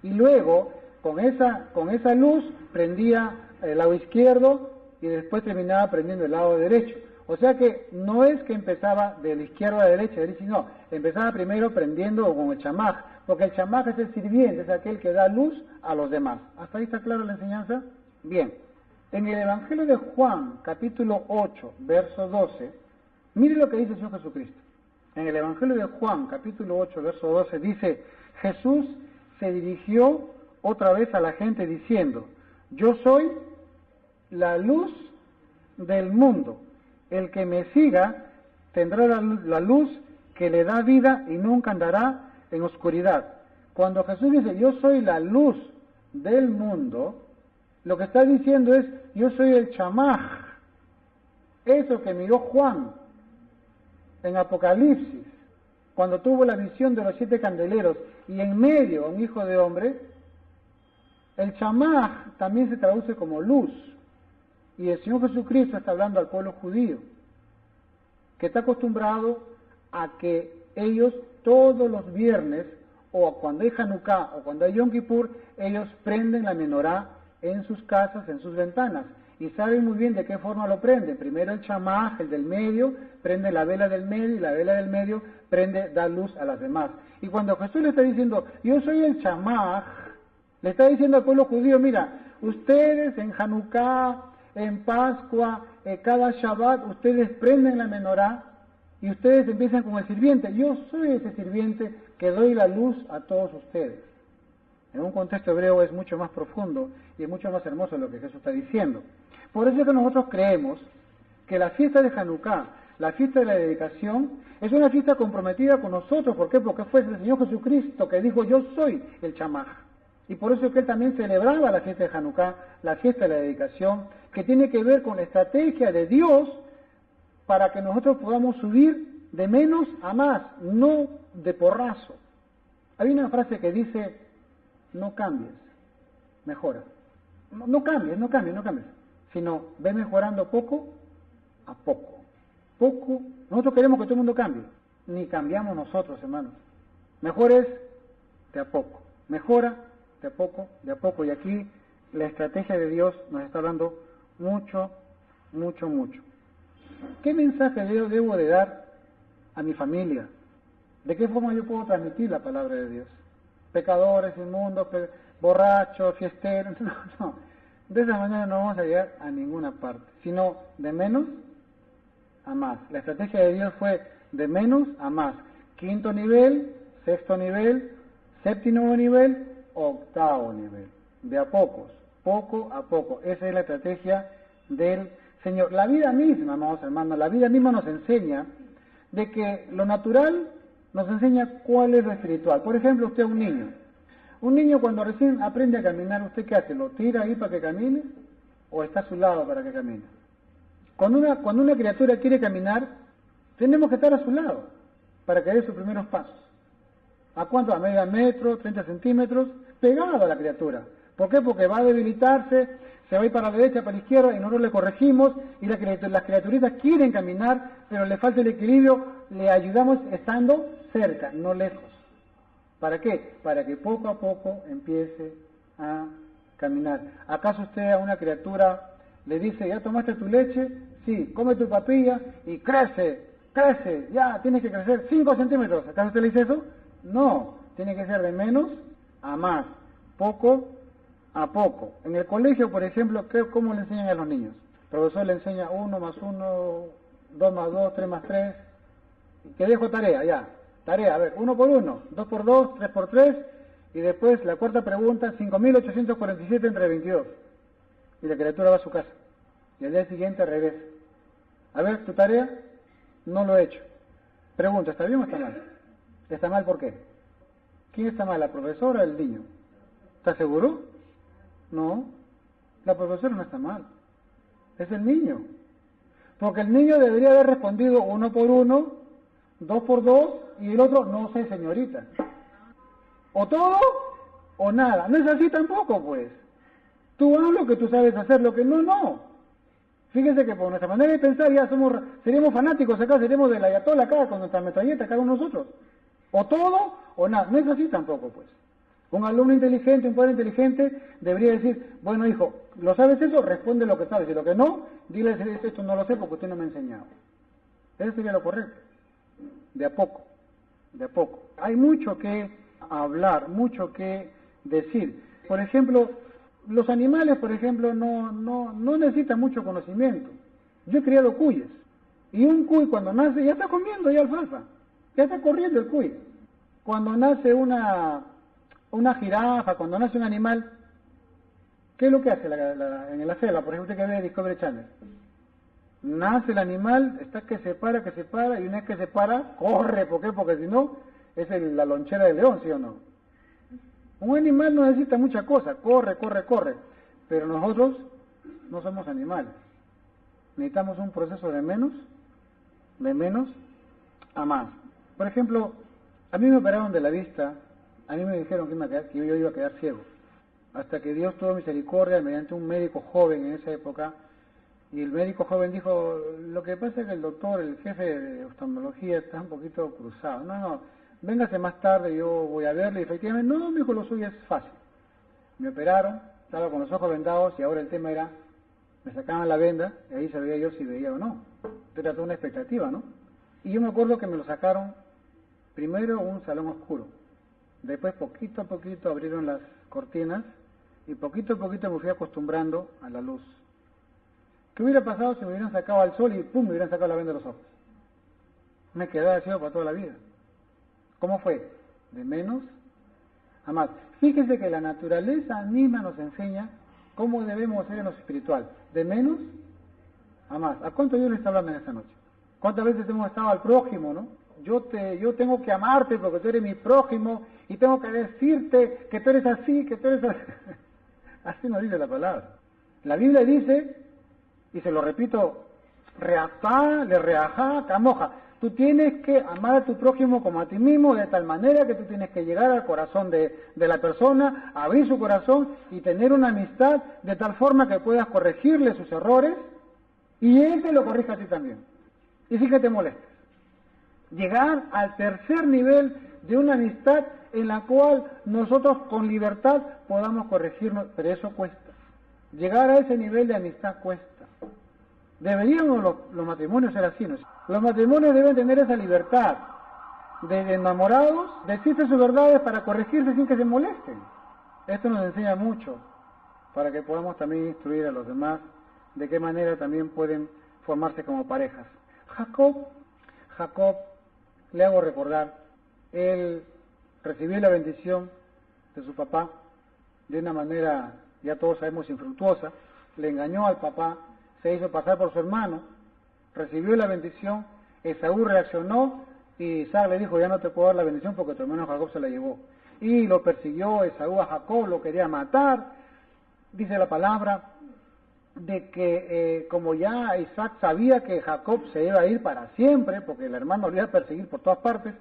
Speaker 1: y luego con esa luz prendía el lado izquierdo y después terminaba prendiendo el lado derecho. O sea que no es que empezaba de la izquierda a la derecha, sino empezaba primero prendiendo con el chamaj, porque el chamaj es el sirviente, es aquel que da luz a los demás. ¿Hasta ahí está clara la enseñanza? Bien. En el Evangelio de Juan, capítulo 8, verso 12, mire lo que dice el Señor Jesucristo. En el Evangelio de Juan, capítulo 8, verso 12, dice, Jesús se dirigió otra vez a la gente diciendo, yo soy la luz del mundo. El que me siga tendrá la luz que le da vida y nunca andará en oscuridad. Cuando Jesús dice, yo soy la luz del mundo, lo que está diciendo es, yo soy el chamaj. Eso que miró Juan en Apocalipsis, cuando tuvo la visión de los 7 candeleros y en medio un hijo de hombre, el chamaj también se traduce como luz. Y el Señor Jesucristo está hablando al pueblo judío, que está acostumbrado a que ellos todos los viernes, o cuando hay Hanukkah, o cuando hay Yom Kippur, ellos prenden la menorá en sus casas, en sus ventanas. Y saben muy bien de qué forma lo prenden. Primero el chamaj, el del medio, prende la vela del medio, y la vela del medio da luz a las demás. Y cuando Jesús le está diciendo, yo soy el chamaj, le está diciendo al pueblo judío, mira, ustedes en Hanukkah, en Pascua, cada Shabbat, ustedes prenden la menorá y ustedes empiezan con el sirviente. Yo soy ese sirviente que doy la luz a todos ustedes. En un contexto hebreo es mucho más profundo y es mucho más hermoso lo que Jesús está diciendo. Por eso es que nosotros creemos que la fiesta de Hanukkah, la fiesta de la dedicación, es una fiesta comprometida con nosotros. ¿Por qué? Porque fue el Señor Jesucristo que dijo, yo soy el chamaj. Y por eso es que él también celebraba la fiesta de Hanukkah, la fiesta de la dedicación, que tiene que ver con la estrategia de Dios para que nosotros podamos subir de menos a más, no de porrazo. Hay una frase que dice, no cambies, mejora. No cambies, sino ve mejorando poco a poco. Nosotros queremos que todo el mundo cambie, ni cambiamos nosotros, hermanos. Mejor es de a poco, mejora de a poco, y aquí la estrategia de Dios nos está dando mucho. ¿Qué mensaje debo de dar a mi familia? ¿De qué forma yo puedo transmitir la palabra de Dios? Pecadores, inmundos, borrachos, fiesteros, no. De esa manera no vamos a llegar a ninguna parte, sino de menos a más. La estrategia de Dios fue de menos a más. 5º nivel, 6º nivel, 7º nivel, 8º nivel. De a pocos, poco a poco. Esa es la estrategia del Señor. La vida misma, amados hermanos, la vida misma nos enseña de que lo natural nos enseña cuál es lo espiritual. Por ejemplo, usted es un niño. Un niño cuando recién aprende a caminar, ¿usted qué hace? ¿Lo tira ahí para que camine? ¿O está a su lado para que camine? Cuando una criatura quiere caminar, tenemos que estar a su lado para que dé sus primeros pasos. ¿A cuánto? A medio metro, 30 centímetros, pegado a la criatura. ¿Por qué? Porque va a debilitarse, se va a ir para la derecha, para la izquierda, y nosotros le corregimos, y las criaturitas quieren caminar, pero le falta el equilibrio, le ayudamos estando cerca, no lejos. ¿Para qué? Para que poco a poco empiece a caminar. ¿Acaso usted a una criatura le dice, ya tomaste tu leche? Sí, come tu papilla y crece, ya, tienes que crecer 5 centímetros. ¿Acaso usted le dice eso? No, tiene que ser de menos a más, poco a poco. En el colegio, por ejemplo, ¿cómo le enseñan a los niños? El profesor le enseña 1 más 1, 2 más 2, 3 más 3. ¿Qué dejo tarea? Ya. Tarea, a ver, 1 por 1, 2 por 2, 3 por 3, y después la cuarta pregunta, 5.847 entre 22. Y la criatura va a su casa. Y al día siguiente regresa. A ver, tu tarea, no lo he hecho. Pregunta, ¿está bien o está mal? ¿Está mal por qué? ¿Quién está mal, la profesora o el niño? ¿Estás seguro? No, la profesora no está mal. Es el niño. Porque el niño debería haber respondido 1 por 1, 2 por 2, y el otro, no sé, señorita. O todo o nada. No es así tampoco, pues. Tú haz lo que tú sabes hacer, lo que no. Fíjese que por nuestra manera de pensar ya seríamos fanáticos acá, seríamos del ayatollah acá, con nuestra metralleta, cada uno de nosotros. O todo o nada. No es así tampoco, pues. Un alumno inteligente, un padre inteligente, debería decir, bueno hijo, ¿lo sabes eso? Responde lo que sabes. Y lo que no, dile, esto no lo sé porque usted no me ha enseñado. Eso sería lo correcto. De a poco, de a poco. Hay mucho que hablar, mucho que decir. Por ejemplo, los animales, por ejemplo, no necesitan mucho conocimiento. Yo he criado cuyes. Y un cuy cuando nace ya está comiendo ya alfalfa. Ya está corriendo el cuy. Cuando nace una jirafa, cuando nace un animal, ¿qué es lo que hace en la selva? Por ejemplo, usted que ve Discovery Channel. Nace el animal, está que se para, y una vez que se para, corre. ¿Por qué? Porque si no, es la lonchera del león, ¿sí o no? Un animal no necesita mucha cosa, corre. Pero nosotros no somos animales. Necesitamos un proceso de menos a más. Por ejemplo, a mí me operaron de la vista, a mí me dijeron que yo iba a quedar ciego. Hasta que Dios tuvo misericordia mediante un médico joven en esa época, y el médico joven dijo, lo que pasa es que el doctor, el jefe de oftalmología, está un poquito cruzado. No, véngase más tarde, yo voy a verle. Y efectivamente, no, me dijo, lo suyo es fácil. Me operaron, estaba con los ojos vendados y ahora el tema era, me sacaban la venda y ahí sabía yo si veía o no. Era toda una expectativa, ¿no? Y yo me acuerdo que me lo sacaron primero en un salón oscuro. Después, poquito a poquito, abrieron las cortinas y poquito a poquito me fui acostumbrando a la luz. ¿Qué hubiera pasado si me hubieran sacado al sol y pum, me hubieran sacado la venda de los ojos? Me quedaba ciego para toda la vida. ¿Cómo fue? De menos a más. Fíjese que la naturaleza misma nos enseña cómo debemos ser en lo espiritual. De menos a más. ¿A cuánto Dios le está hablando en esta noche? ¿Cuántas veces hemos estado al prójimo, no? Yo tengo que amarte porque tú eres mi prójimo y tengo que decirte que tú eres así, que tú eres así. Así nos dice la palabra. La Biblia dice, y se lo repito, reatá, le reajá, camoja. Tú tienes que amar a tu prójimo como a ti mismo, de tal manera que tú tienes que llegar al corazón de la persona, abrir su corazón y tener una amistad de tal forma que puedas corregirle sus errores y él te lo corrija a ti también. Y sí que te molestes. Llegar al tercer nivel de una amistad en la cual nosotros con libertad podamos corregirnos, pero eso cuesta. Llegar a ese nivel de amistad cuesta. Deberíamos los matrimonios ser así, ¿no? Los matrimonios deben tener esa libertad de enamorados, decirse sus verdades para corregirse sin que se molesten. Esto nos enseña mucho para que podamos también instruir a los demás de qué manera también pueden formarse como parejas. Jacob, le hago recordar, él recibió la bendición de su papá de una manera, ya todos sabemos, infructuosa, le engañó al papá, se hizo pasar por su hermano, recibió la bendición, Esaú reaccionó y Isaac le dijo, ya no te puedo dar la bendición porque tu hermano Jacob se la llevó. Y lo persiguió Esaú a Jacob, lo quería matar, dice la palabra, de que como ya Isaac sabía que Jacob se iba a ir para siempre, porque el hermano lo iba a perseguir por todas partes,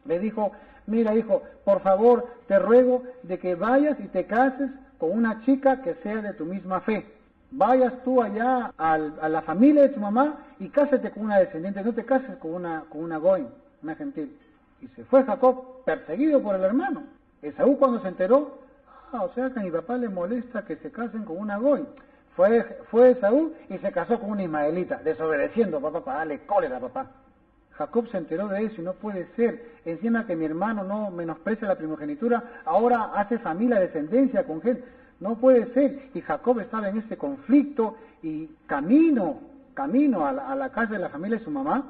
Speaker 1: le dijo, mira hijo, por favor te ruego de que vayas y te cases con una chica que sea de tu misma fe. Vayas tú allá a la familia de tu mamá y cásate con una descendiente, no te cases con una goy, una gentil. Y se fue Jacob perseguido por el hermano. Esaú cuando se enteró, o sea que a mi papá le molesta que se casen con una goy. Fue Esaú y se casó con una ismaelita, desobedeciendo papá para darle cólera a papá. Jacob se enteró de eso y no puede ser. Encima que mi hermano no menosprecia la primogenitura, ahora hace familia, descendencia con gente. No puede ser. Y Jacob estaba en ese conflicto y camino a la casa de la familia de su mamá.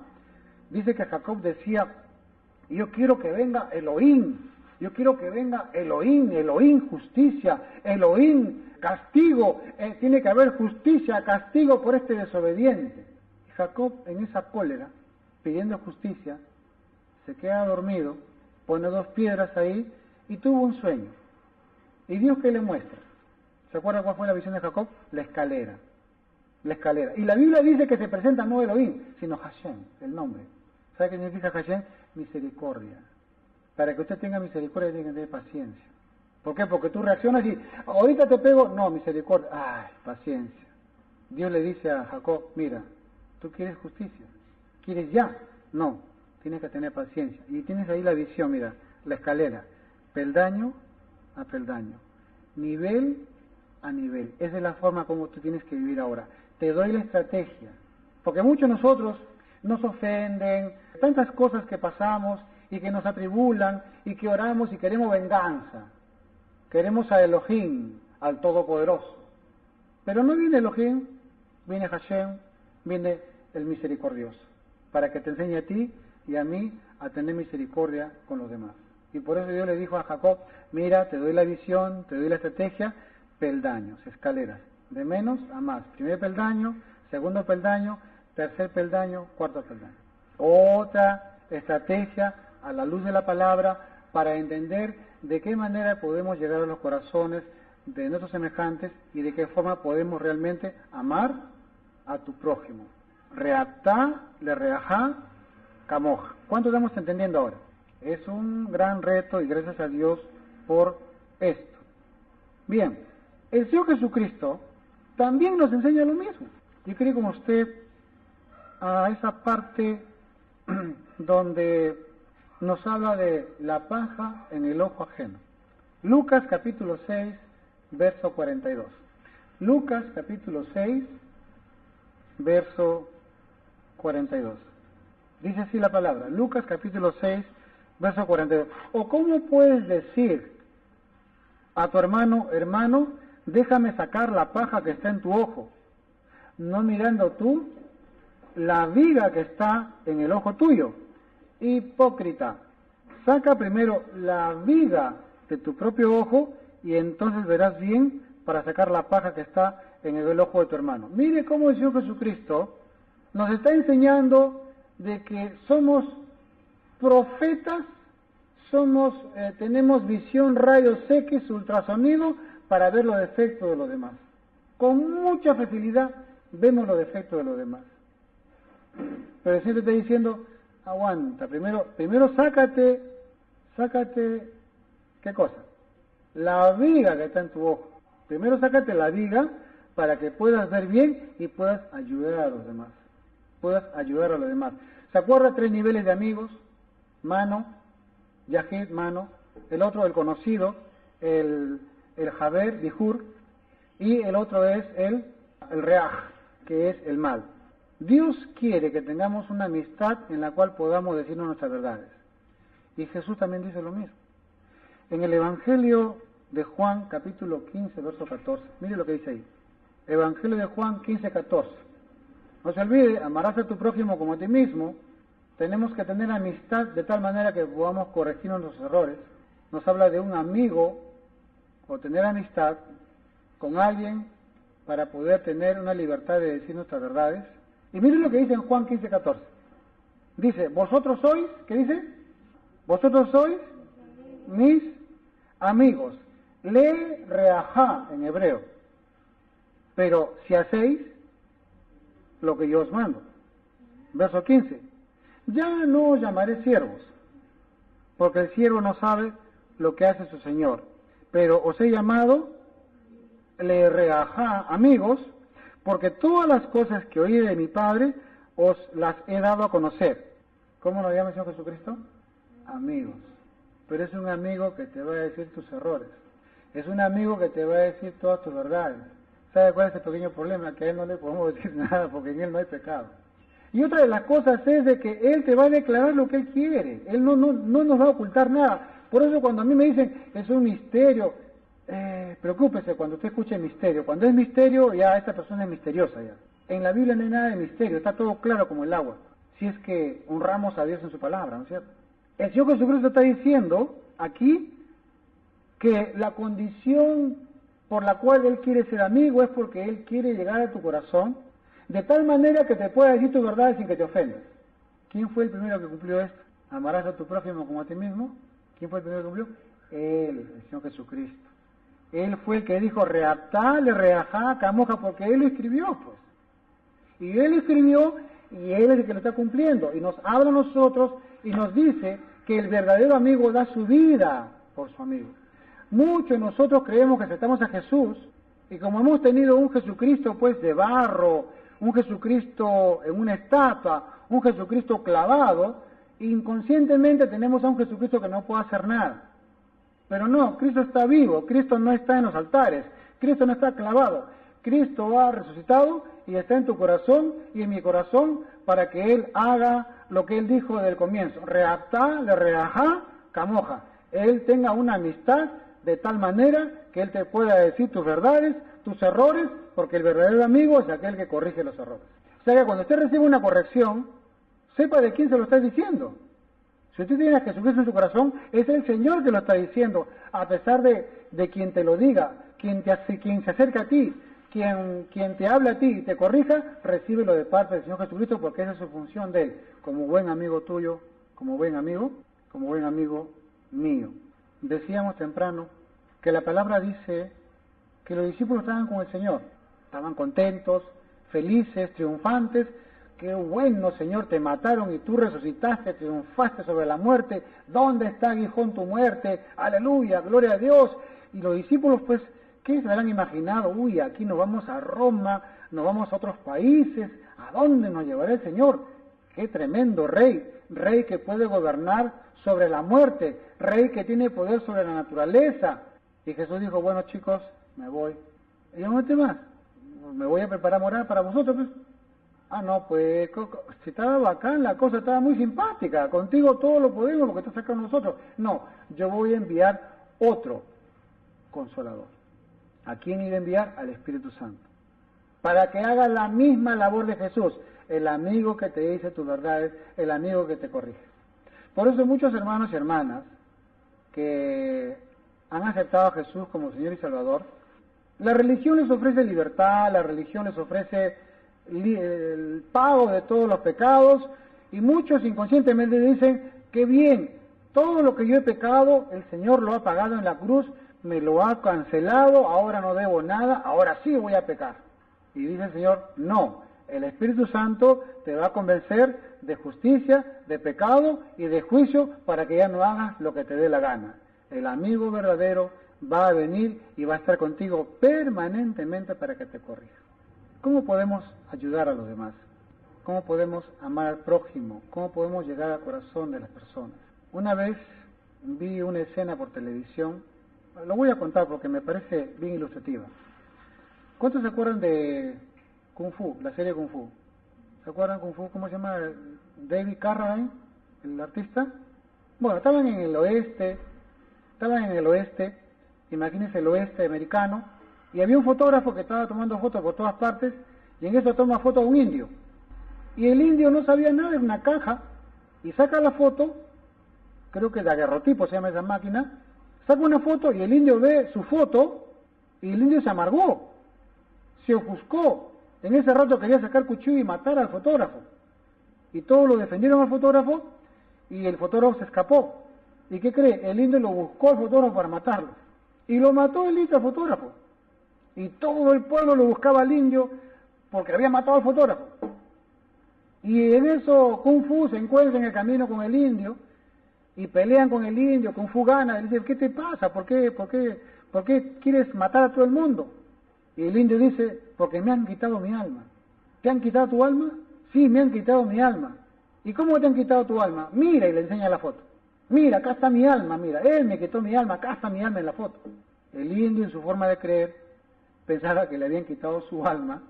Speaker 1: Dice que Jacob decía, yo quiero que venga Elohim, yo quiero que venga Elohim justicia, Elohim castigo, tiene que haber justicia, castigo por este desobediente. Y Jacob en esa cólera, pidiendo justicia, se queda dormido, pone 2 piedras ahí y tuvo un sueño. ¿Y Dios qué le muestra? ¿Se acuerda cuál fue la visión de Jacob? La escalera. Y la Biblia dice que se presenta no Elohim, sino Hashem, el nombre. ¿Sabe qué significa Hashem? Misericordia. Para que usted tenga misericordia tiene que tener paciencia. ¿Por qué? Porque tú reaccionas y ahorita te pego, no, misericordia, ay, paciencia. Dios le dice a Jacob, mira, tú quieres justicia, quieres ya, no, tienes que tener paciencia. Y tienes ahí la visión, mira, la escalera, peldaño a peldaño, nivel a nivel. Esa es la forma como tú tienes que vivir ahora. Te doy la estrategia, porque muchos de nosotros nos ofenden, tantas cosas que pasamos y que nos atribulan y que oramos y queremos venganza. Queremos a Elohim, al Todopoderoso. Pero no viene Elohim, viene Hashem, viene el misericordioso, para que te enseñe a ti y a mí a tener misericordia con los demás. Y por eso Dios le dijo a Jacob, mira, te doy la visión, te doy la estrategia, peldaños, escaleras, de menos a más. Primer peldaño, segundo peldaño, tercer peldaño, cuarto peldaño. Otra estrategia a la luz de la palabra para entender de qué manera podemos llegar a los corazones de nuestros semejantes y de qué forma podemos realmente amar a tu prójimo. Reaptá, le reajá, camoja. ¿Cuánto estamos entendiendo ahora? Es un gran reto y gracias a Dios por esto. Bien, el Señor Jesucristo también nos enseña lo mismo. Yo quería con usted a esa parte donde nos habla de la paja en el ojo ajeno. Lucas capítulo 6, verso 42. Lucas capítulo 6, verso 42. Dice así la palabra, Lucas capítulo 6, verso 42. ¿O cómo puedes decir a tu hermano, hermano, déjame sacar la paja que está en tu ojo, no mirando tú la viga que está en el ojo tuyo? Hipócrita, saca primero la viga de tu propio ojo y entonces verás bien para sacar la paja que está en el ojo de tu hermano. Mire cómo el Señor Jesucristo nos está enseñando de que somos profetas, tenemos visión rayos X, ultrasonido, para ver los defectos de los demás. Con mucha facilidad vemos los defectos de los demás. Pero el Señor te está diciendo, aguanta, primero sácate, ¿qué cosa? La viga que está en tu ojo. Primero sácate la viga para que puedas ver bien y puedas ayudar a los demás. ¿Se acuerda 3 niveles de amigos? Mano, Yahid, mano. El otro, el conocido, el Haber, Dihur. Y el otro es el Reaj, que es el mal. Dios quiere que tengamos una amistad en la cual podamos decirnos nuestras verdades. Y Jesús también dice lo mismo. En el Evangelio de Juan, capítulo 15, verso 14, mire lo que dice ahí. Evangelio de Juan 15, 14. No se olvide, amarás a tu prójimo como a ti mismo. Tenemos que tener amistad de tal manera que podamos corregirnos los errores. Nos habla de un amigo o tener amistad con alguien para poder tener una libertad de decir nuestras verdades. Y miren lo que dice en Juan 15, 14. Dice, vosotros sois, ¿qué dice? Vosotros sois mis amigos. Le reajá en hebreo. Pero si hacéis lo que yo os mando. Verso 15. Ya no os llamaré siervos, porque el siervo no sabe lo que hace su señor. Pero os he llamado le reajá, amigos, porque todas las cosas que oí de mi Padre os las he dado a conocer. ¿Cómo nos llama el Señor Jesucristo? Amigos. Pero es un amigo que te va a decir tus errores. Es un amigo que te va a decir todas tus verdades. ¿Sabe cuál es el pequeño problema? Que a él no le podemos decir nada porque en él no hay pecado. Y otra de las cosas es de que él te va a declarar lo que él quiere. Él no nos va a ocultar nada. Por eso cuando a mí me dicen, es un misterio, preocúpese cuando usted escuche misterio. Cuando es misterio, ya esta persona es misteriosa ya. En la Biblia no hay nada de misterio, está todo claro como el agua. Si es que honramos a Dios en su palabra, ¿no es cierto? El Señor Jesucristo está diciendo aquí que la condición por la cual Él quiere ser amigo es porque Él quiere llegar a tu corazón de tal manera que te pueda decir tu verdad sin que te ofendas. ¿Quién fue el primero que cumplió esto? ¿Amarás a tu prójimo como a ti mismo? ¿Quién fue el primero que cumplió? Él, el Señor Jesucristo. Él fue el que dijo, reaptá, le reajá, camoja, porque Él lo escribió, pues. Y Él escribió y Él es el que lo está cumpliendo. Y nos habla a nosotros y nos dice que el verdadero amigo da su vida por su amigo. Muchos de nosotros creemos que aceptamos a Jesús Y como hemos tenido un Jesucristo pues de barro, un Jesucristo en una estatua, un Jesucristo clavado, inconscientemente tenemos a un Jesucristo que no puede hacer nada. Pero no, Cristo está vivo, Cristo no está en los altares, Cristo no está clavado, Cristo ha resucitado y está en tu corazón y en mi corazón para que Él haga lo que Él dijo desde el comienzo, reaptá, le reajá, camoja. Él tenga una amistad de tal manera que Él te pueda decir tus verdades, tus errores, porque el verdadero amigo es aquel que corrige los errores. O sea que cuando usted recibe una corrección, sepa de quién se lo está diciendo. Si usted tiene a Jesucristo en su corazón, es el Señor que lo está diciendo, a pesar de quien te lo diga, quien se acerca a ti, quien te habla a ti y te corrija, recíbelo de parte del Señor Jesucristo, porque esa es su función de Él, como buen amigo tuyo, como buen amigo mío. Decíamos temprano que la palabra dice que los discípulos estaban con el Señor, estaban contentos, felices, triunfantes. Qué bueno, Señor, te mataron y tú resucitaste, triunfaste sobre la muerte. ¿Dónde está, aguijón, tu muerte? Aleluya, gloria a Dios. Y los discípulos, pues, ¿qué se habrán imaginado? Uy, aquí nos vamos a Roma, nos vamos a otros países. ¿A dónde nos llevará el Señor? Qué tremendo rey, rey que puede gobernar sobre la muerte, rey que tiene poder sobre la naturaleza. Y Jesús dijo, bueno, chicos, me voy. ¿Y dónde más? Me voy a preparar morada para vosotros, pues. Ah, no, pues, si estaba bacán, la cosa estaba muy simpática, contigo todo lo podemos porque estás acá con nosotros. No, yo voy a enviar otro consolador. ¿A quién iba a enviar? Al Espíritu Santo. Para que haga la misma labor de Jesús, el amigo que te dice tus verdades, el amigo que te corrige. Por eso muchos hermanos y hermanas que han aceptado a Jesús como Señor y Salvador, la religión les ofrece libertad, la religión les ofrece el pago de todos los pecados, y muchos inconscientemente dicen, qué bien, todo lo que yo he pecado, el Señor lo ha pagado en la cruz, me lo ha cancelado, ahora no debo nada, ahora sí voy a pecar. Y dice el Señor, no, el Espíritu Santo te va a convencer de justicia, de pecado y de juicio para que ya no hagas lo que te dé la gana. El amigo verdadero va a venir y va a estar contigo permanentemente para que te corrija. ¿Cómo podemos ayudar a los demás? ¿Cómo podemos amar al prójimo? ¿Cómo podemos llegar al corazón de las personas? Una vez vi una escena por televisión, lo voy a contar porque me parece bien ilustrativa. ¿Cuántos se acuerdan de Kung Fu, la serie Kung Fu? ¿Se acuerdan Kung Fu? ¿Cómo se llama? David Carradine, el artista. Bueno, estaban en el oeste, imagínense el oeste americano, y había un fotógrafo que estaba tomando fotos por todas partes, y en eso toma foto a un indio. Y el indio no sabía nada, de una caja, y saca la foto, creo que de aguerrotipo se llama esa máquina, saca una foto y el indio ve su foto, y el indio se amargó, se ofuscó. En ese rato quería sacar cuchillo y matar al fotógrafo. Y todos lo defendieron al fotógrafo, y el fotógrafo se escapó. ¿Y qué cree? El indio lo buscó al fotógrafo para matarlo. Y lo mató el indio al fotógrafo. Y todo el pueblo lo buscaba al indio porque había matado al fotógrafo. Y en eso Kung Fu se encuentra en el camino con el indio y pelean con el indio. Kung Fu gana y dice, ¿qué te pasa? ¿Por qué quieres matar a todo el mundo? Y el indio dice, porque me han quitado mi alma. ¿Te han quitado tu alma? Sí, me han quitado mi alma. ¿Y cómo te han quitado tu alma? Mira, y le enseña la foto. Mira, acá está mi alma, mira, él me quitó mi alma, acá está mi alma en la foto. El indio, en su forma de creer, pensaba que le habían quitado su alma,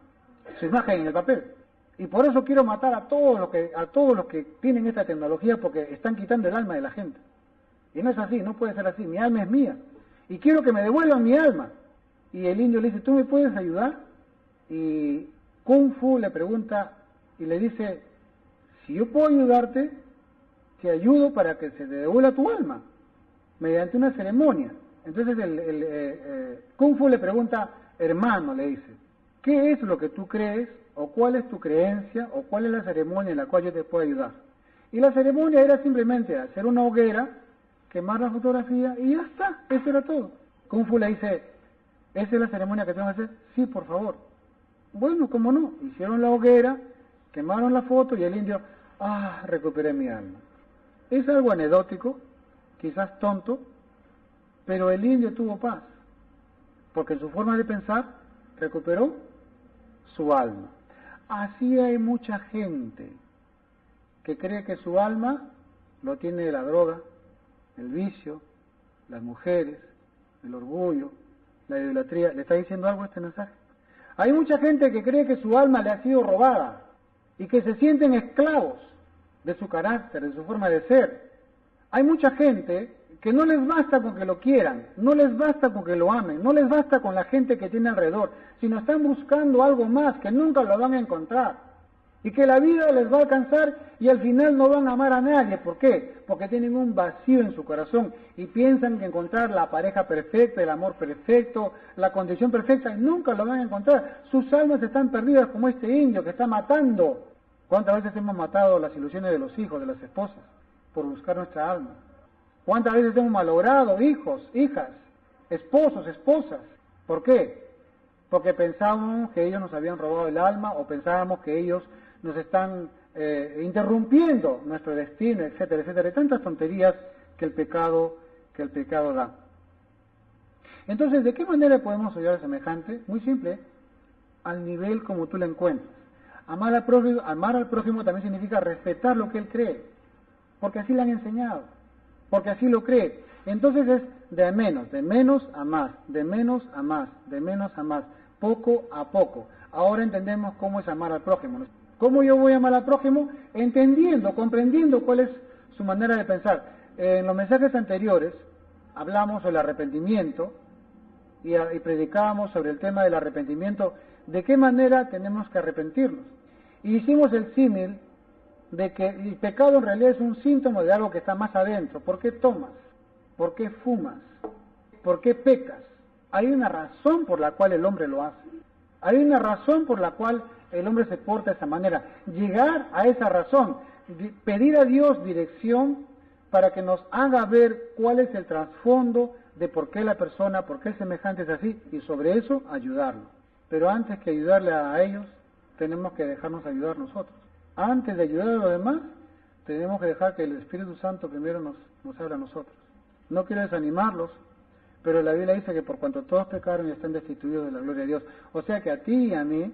Speaker 1: su imagen en el papel. Y por eso quiero matar a todos los que tienen esta tecnología, porque están quitando el alma de la gente. Y no es así, no puede ser así, mi alma es mía. Y quiero que me devuelvan mi alma. Y el indio le dice, ¿tú me puedes ayudar? Y Kung Fu le pregunta y le dice, si yo puedo ayudarte, te ayudo para que se te devuelva tu alma, mediante una ceremonia. Entonces Kung Fu le pregunta, hermano, le dice, ¿qué es lo que tú crees? ¿O cuál es tu creencia? ¿O cuál es la ceremonia en la cual yo te puedo ayudar? Y la ceremonia era simplemente hacer una hoguera, quemar la fotografía y ya está, eso era todo. Kung Fu le dice, ¿esa es la ceremonia que tengo que hacer? Sí, por favor. Bueno, ¿cómo no? Hicieron la hoguera, quemaron la foto y el indio, recuperé mi alma. Es algo anecdótico, quizás tonto, pero el indio tuvo paz, porque en su forma de pensar recuperó su alma. Así hay mucha gente que cree que su alma lo tiene la droga, el vicio, las mujeres, el orgullo, la idolatría. ¿Le está diciendo algo este mensaje? Hay mucha gente que cree que su alma le ha sido robada y que se sienten esclavos de su carácter, de su forma de ser. Hay mucha gente que no les basta con que lo quieran, no les basta con que lo amen, no les basta con la gente que tiene alrededor, sino están buscando algo más que nunca lo van a encontrar. Y que la vida les va a alcanzar y al final no van a amar a nadie. ¿Por qué? Porque tienen un vacío en su corazón y piensan que encontrar la pareja perfecta, el amor perfecto, la condición perfecta, y nunca lo van a encontrar. Sus almas están perdidas como este indio que está matando. ¿Cuántas veces hemos matado las ilusiones de los hijos, de las esposas, por buscar nuestra alma? ¿Cuántas veces hemos malogrado hijos, hijas, esposos, esposas? ¿Por qué? Porque pensábamos que ellos nos habían robado el alma o pensábamos que ellos nos están interrumpiendo nuestro destino, etcétera, etcétera, y tantas tonterías que el pecado da. Entonces, ¿de qué manera podemos ayudar a semejante? Muy simple, al nivel como tú lo encuentras. Amar al prójimo también significa respetar lo que él cree, porque así le han enseñado, porque así lo cree. Entonces es de menos a más, de menos a más, de menos a más, poco a poco. Ahora entendemos cómo es amar al prójimo. ¿Cómo yo voy a amar al prójimo? Entendiendo, comprendiendo cuál es su manera de pensar. En los mensajes anteriores hablamos sobre el arrepentimiento y predicábamos sobre el tema del arrepentimiento, de qué manera tenemos que arrepentirnos. Y hicimos el símil de que el pecado en realidad es un síntoma de algo que está más adentro. ¿Por qué tomas? ¿Por qué fumas? ¿Por qué pecas? Hay una razón por la cual el hombre lo hace. Hay una razón por la cual el hombre se porta de esa manera. Llegar a esa razón, pedir a Dios dirección para que nos haga ver cuál es el trasfondo de por qué la persona, por qué el semejante es así, y sobre eso ayudarlo. Pero antes que ayudarle a ellos, tenemos que dejarnos ayudar nosotros. Antes de ayudar a los demás, tenemos que dejar que el Espíritu Santo primero nos hable a nosotros. No quiero desanimarlos, pero la Biblia dice que por cuanto todos pecaron y están destituidos de la gloria de Dios. O sea que a ti y a mí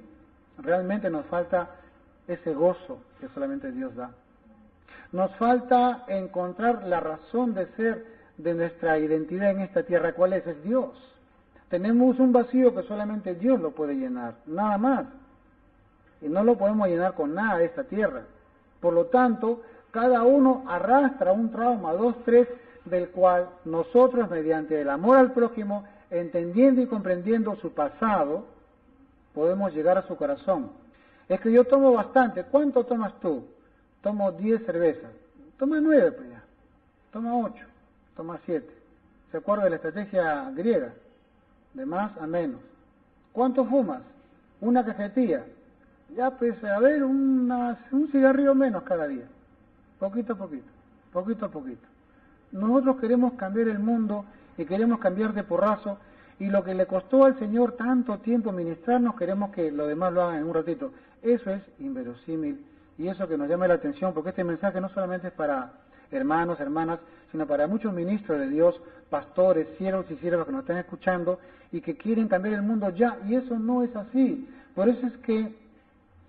Speaker 1: realmente nos falta ese gozo que solamente Dios da. Nos falta encontrar la razón de ser de nuestra identidad en esta tierra. ¿Cuál es? Es Dios. Tenemos un vacío que solamente Dios lo puede llenar, nada más. Y no lo podemos llenar con nada de esta tierra. Por lo tanto, cada uno arrastra un trauma, 2, 3, del cual nosotros, mediante el amor al prójimo, entendiendo y comprendiendo su pasado, podemos llegar a su corazón. Es que yo tomo bastante. ¿Cuánto tomas tú? Tomo 10 cervezas. Toma 9, pues ya. Toma 8. Toma 7. ¿Se acuerda de la estrategia griega? De más a menos. ¿Cuánto fumas? Una cajetilla. Ya pues, a ver, un cigarrillo menos cada día. Poquito a poquito. Poquito a poquito. Nosotros queremos cambiar el mundo y queremos cambiar de porrazo, y lo que le costó al Señor tanto tiempo ministrarnos, queremos que los demás lo hagan en un ratito. Eso es inverosímil, y eso que nos llama la atención, porque este mensaje no solamente es para hermanos, hermanas, sino para muchos ministros de Dios, pastores, siervos y siervas que nos están escuchando y que quieren cambiar el mundo ya, y eso no es así. Por eso es que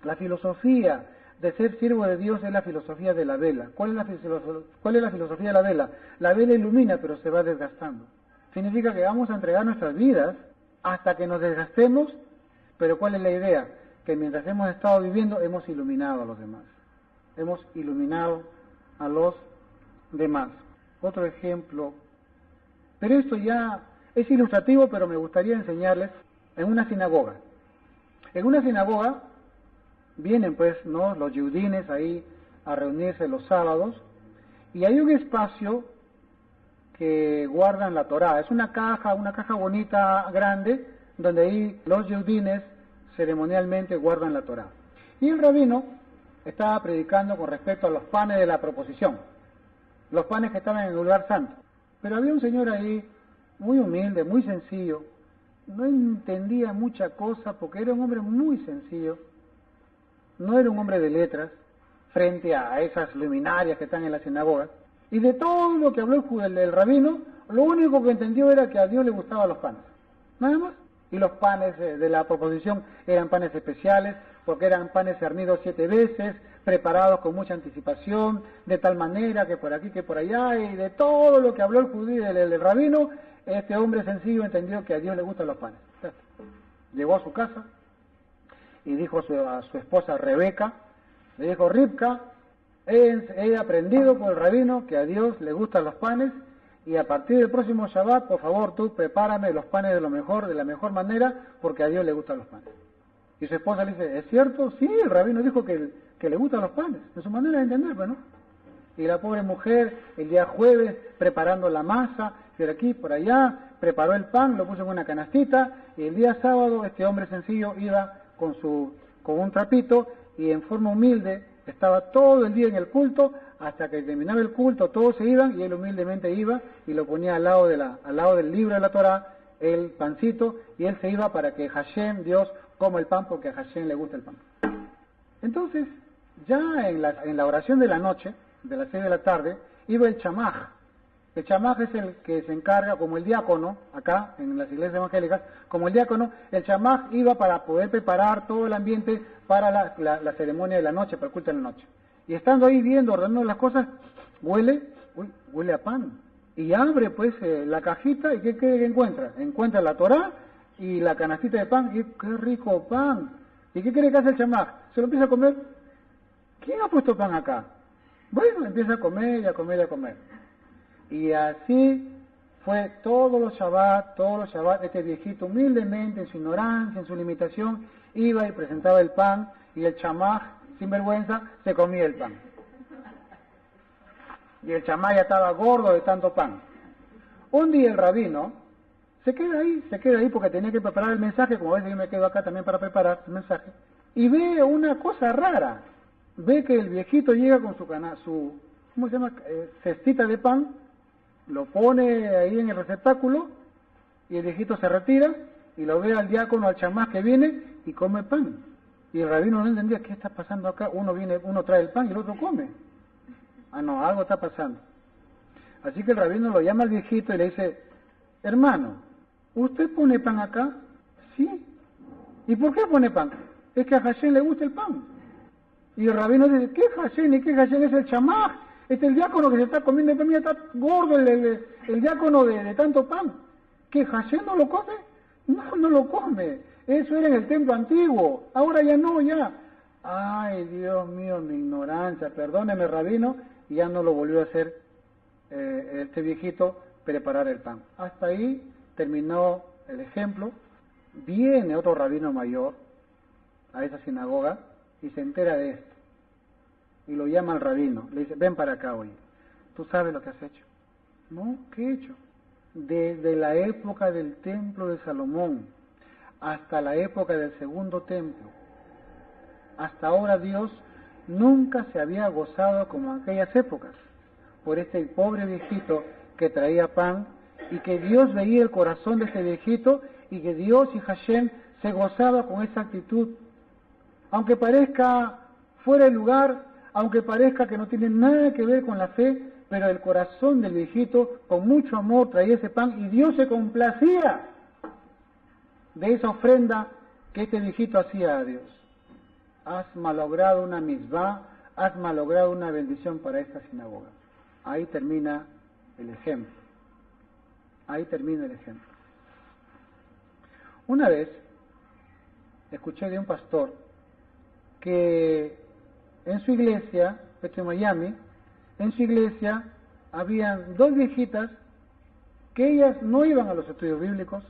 Speaker 1: la filosofía de ser siervo de Dios es la filosofía de la vela. ¿Cuál es la filosofía de la vela? La vela ilumina, pero se va desgastando. Significa que vamos a entregar nuestras vidas hasta que nos desgastemos, pero ¿cuál es la idea? Que mientras hemos estado viviendo, hemos iluminado a los demás. Hemos iluminado a los demás. Otro ejemplo, pero esto ya es ilustrativo, pero me gustaría enseñarles en una sinagoga. En una sinagoga vienen pues, ¿no?, los yudines ahí a reunirse los sábados, y hay un espacio que guardan la Torá. Es una caja bonita, grande, donde ahí los yudines ceremonialmente guardan la Torá. Y el rabino estaba predicando con respecto a los panes de la proposición, los panes que estaban en el lugar santo. Pero había un señor ahí, muy humilde, muy sencillo, no entendía mucha cosa porque era un hombre muy sencillo, no era un hombre de letras, frente a esas luminarias que están en la sinagoga. Y de todo lo que habló el rabino, lo único que entendió era que a Dios le gustaban los panes. Nada más. Y los panes de la proposición eran panes especiales, porque eran panes cernidos 7 veces, preparados con mucha anticipación, de tal manera que por aquí, que por allá, y de todo lo que habló el judío, el rabino, este hombre sencillo entendió que a Dios le gustan los panes. Llegó a su casa y dijo a su esposa Rebeca, le dijo: Ribka, he aprendido por el rabino que a Dios le gustan los panes, y a partir del próximo Shabbat, por favor, tú prepárame los panes de la mejor manera, porque a Dios le gustan los panes. Y su esposa le dice: ¿es cierto? Sí, el rabino dijo que le gustan los panes, de su manera de entender, pues, ¿no? Y la pobre mujer, el día jueves, preparando la masa, por aquí, por allá, preparó el pan, lo puso en una canastita, y el día sábado este hombre sencillo iba con un trapito, y en forma humilde estaba todo el día en el culto, hasta que terminaba el culto, todos se iban, y él humildemente iba y lo ponía al lado del libro de la Torá, el pancito, y él se iba para que Hashem, Dios, coma el pan, porque a Hashem le gusta el pan. Entonces, ya en la oración de la noche, de las 6 de la tarde, iba el chamaj. El chamaj es el que se encarga, como el diácono, acá en las iglesias evangélicas, como el diácono, el chamaj iba para poder preparar todo el ambiente para la ceremonia de la noche, para el culto de la noche. Y estando ahí viendo, ordenando las cosas, huele a pan. Y abre pues la cajita, y ¿qué encuentra? Encuentra la Torá y la canastita de pan, y ¡qué rico pan! ¿Y qué quiere que hace el chamaj? ¿Se lo empieza a comer? ¿Quién ha puesto pan acá? Bueno, empieza a comer y a comer y a comer. Y así fue todos los Shabbat, este viejito humildemente, en su ignorancia, en su limitación, iba y presentaba el pan, y el chamaj, sin vergüenza, se comía el pan. Y el chamaj ya estaba gordo de tanto pan. Un día el rabino se queda ahí porque tenía que preparar el mensaje, como a veces yo me quedo acá también para preparar el mensaje, y ve una cosa rara. Ve que el viejito llega con su ¿cómo se llama? Cestita de pan, lo pone ahí en el receptáculo, y el viejito se retira, y lo ve al diácono, al chamás que viene, y come pan. Y el rabino no entendía: ¿qué está pasando acá? Uno trae el pan y el otro come. No, algo está pasando. Así que el rabino lo llama al viejito y le dice: hermano, ¿usted pone pan acá? Sí. ¿Y por qué pone pan? Es que a Hashem le gusta el pan. Y el rabino dice: ¿qué Hashem? ¿Y qué Hashem? Es el chamaj, es el diácono que se está comiendo el pan, está gordo el diácono de tanto pan. ¿Qué Hashem no lo come? No lo come. Eso era en el templo antiguo, ahora ya no, ya. Ay, Dios mío, mi ignorancia, perdóneme, rabino, y ya no lo volvió a hacer este viejito, preparar el pan. Hasta ahí terminó el ejemplo. Viene otro rabino mayor a esa sinagoga y se entera de esto, y lo llama al rabino, le dice: ven para acá, oye, ¿tú sabes lo que has hecho? No, ¿qué he hecho? Desde la época del templo de Salomón hasta la época del segundo templo, hasta ahora Dios nunca se había gozado como en aquellas épocas, por este pobre viejito que traía pan, y que Dios veía el corazón de este viejito, y que Dios y Hashem se gozaba con esa actitud. Aunque parezca fuera de lugar, aunque parezca que no tiene nada que ver con la fe, pero el corazón del viejito, con mucho amor, traía ese pan, y Dios se complacía de esa ofrenda que este viejito hacía a Dios. Has malogrado una misbah, has malogrado una bendición para esta sinagoga. Ahí termina el ejemplo. Ahí termina el ejemplo. Una vez escuché de un pastor que en su iglesia, esto en Miami, en su iglesia habían 2 viejitas que ellas no iban a los estudios bíblicos,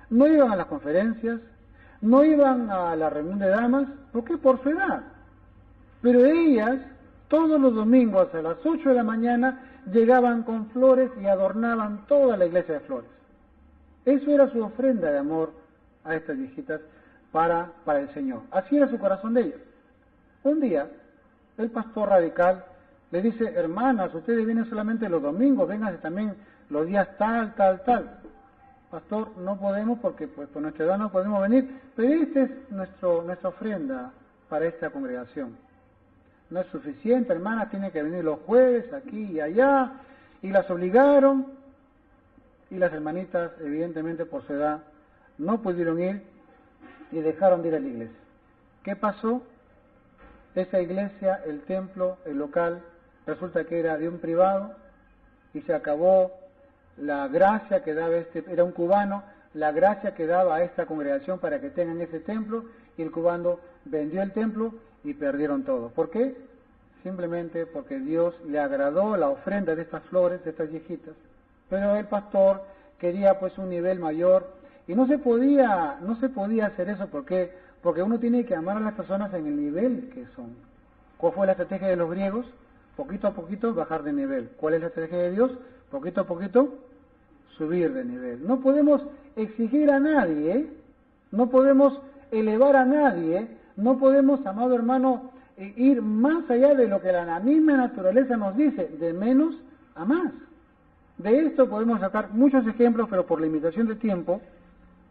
Speaker 1: no iban a las conferencias, no iban a la reunión de damas, ¿por qué? Por su edad. Pero ellas, todos los domingos a las 8 de la mañana, llegaban con flores y adornaban toda la iglesia de flores. Eso era su ofrenda de amor a estas viejitas para el Señor. Así era su corazón de ellas. Un día, el pastor radical le dice: hermanas, ustedes vienen solamente los domingos, vénganse también los días tal. Pastor, no podemos porque pues por nuestra edad no podemos venir, pero esta es nuestra ofrenda para esta congregación. No es suficiente, hermanas, tienen que venir los jueves aquí y allá, y las obligaron, y las hermanitas, evidentemente por su edad, no pudieron ir y dejaron de ir a la iglesia. ¿Qué pasó? Esa iglesia, el templo, el local, resulta que era de un privado y se acabó la gracia que daba era un cubano, la gracia que daba a esta congregación para que tengan ese templo, y el cubano vendió el templo y perdieron todo. ¿Por qué? Simplemente porque Dios le agradó la ofrenda de estas flores, de estas viejitas, pero el pastor quería pues un nivel mayor y no se podía hacer eso. ¿Por qué? Porque uno tiene que amar a las personas en el nivel que son. ¿Cuál fue la estrategia de los griegos? Poquito a poquito bajar de nivel. ¿Cuál es la estrategia de Dios? Poquito a poquito subir de nivel. No podemos exigir a nadie, no podemos elevar a nadie, no podemos, amado hermano, ir más allá de lo que la misma naturaleza nos dice, de menos a más. De esto podemos sacar muchos ejemplos, pero por limitación de tiempo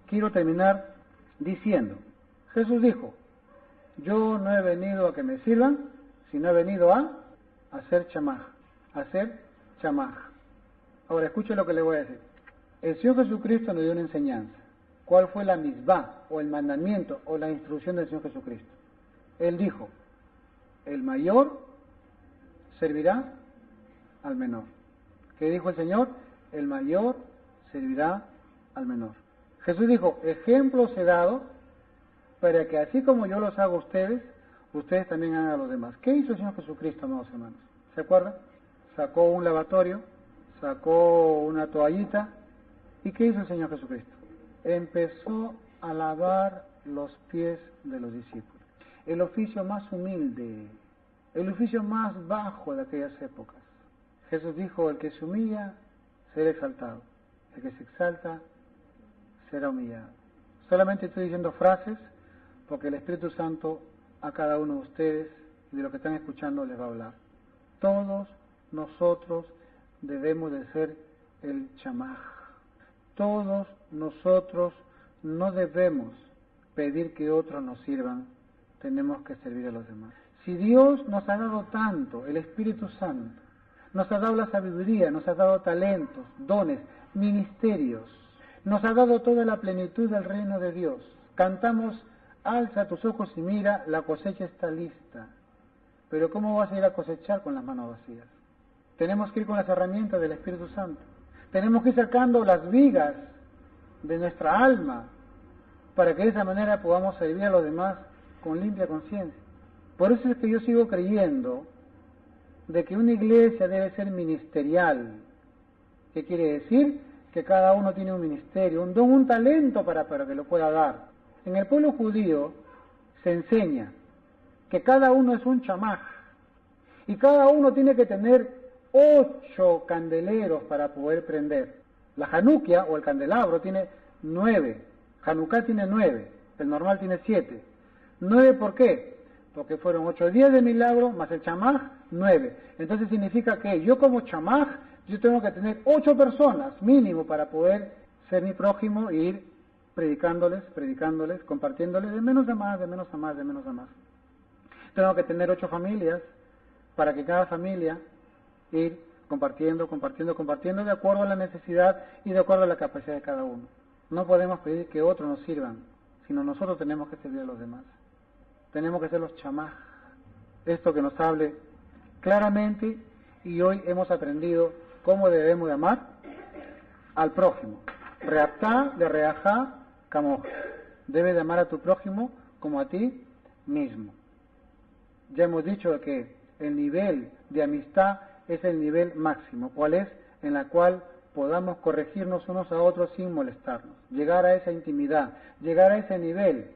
Speaker 1: quiero terminar diciendo, Jesús dijo, yo no he venido a que me sirvan, sino he venido a hacer chamaj, Ahora escuche lo que le voy a decir. El Señor Jesucristo nos dio una enseñanza. ¿Cuál fue la misbah, o el mandamiento, o la instrucción del Señor Jesucristo? Él dijo, el mayor servirá al menor. ¿Qué dijo el Señor? El mayor servirá al menor. Jesús dijo, ejemplos he dado para que así como yo los hago a ustedes, ustedes también hagan a los demás. ¿Qué hizo el Señor Jesucristo, amados hermanos? ¿Se acuerdan? Sacó un lavatorio, sacó una toallita, ¿y qué hizo el Señor Jesucristo? Empezó a lavar los pies de los discípulos. El oficio más humilde, el oficio más bajo de aquellas épocas. Jesús dijo, el que se humilla será exaltado, el que se exalta será humillado. Solamente estoy diciendo frases porque el Espíritu Santo a cada uno de ustedes y de los que están escuchando les va a hablar. Todos nosotros debemos de ser el chamaj. Todos nosotros no debemos pedir que otros nos sirvan, tenemos que servir a los demás. Si Dios nos ha dado tanto, el Espíritu Santo, nos ha dado la sabiduría, nos ha dado talentos, dones, ministerios, nos ha dado toda la plenitud del reino de Dios. Cantamos, alza tus ojos y mira, la cosecha está lista. Pero ¿cómo vas a ir a cosechar con las manos vacías? Tenemos que ir con las herramientas del Espíritu Santo. Tenemos que ir sacando las vigas de nuestra alma para que de esa manera podamos servir a los demás con limpia conciencia. Por eso es que yo sigo creyendo de que una iglesia debe ser ministerial. ¿Qué quiere decir? Que cada uno tiene un ministerio, un don, un talento para que lo pueda dar. En el pueblo judío se enseña que cada uno es un chamaj y cada uno tiene que tener 8 candeleros para poder prender. La Hanukkah o el candelabro tiene 9, Hanukkah tiene 9, el normal tiene 7. 9 ¿por qué? Porque fueron 8 días de milagro más el chamaj, 9. Entonces significa que yo como chamaj, yo tengo que tener 8 personas mínimo para poder ser mi prójimo e ir predicándoles, compartiéndoles de menos a más, de menos a más, de menos a más. Tengo que tener 8 familias para que cada familia ir compartiendo de acuerdo a la necesidad y de acuerdo a la capacidad de cada uno. No podemos pedir que otros nos sirvan, sino nosotros tenemos que servir a los demás. Tenemos que ser los chamaj. Esto que nos hable claramente, y hoy hemos aprendido cómo debemos de amar al prójimo. Reaptá, de reajá, camoja. Debes de amar a tu prójimo como a ti mismo. Ya hemos dicho que el nivel de amistad es el nivel máximo. ¿Cuál es? En la cual podamos corregirnos unos a otros sin molestarnos. Llegar a esa intimidad, llegar a ese nivel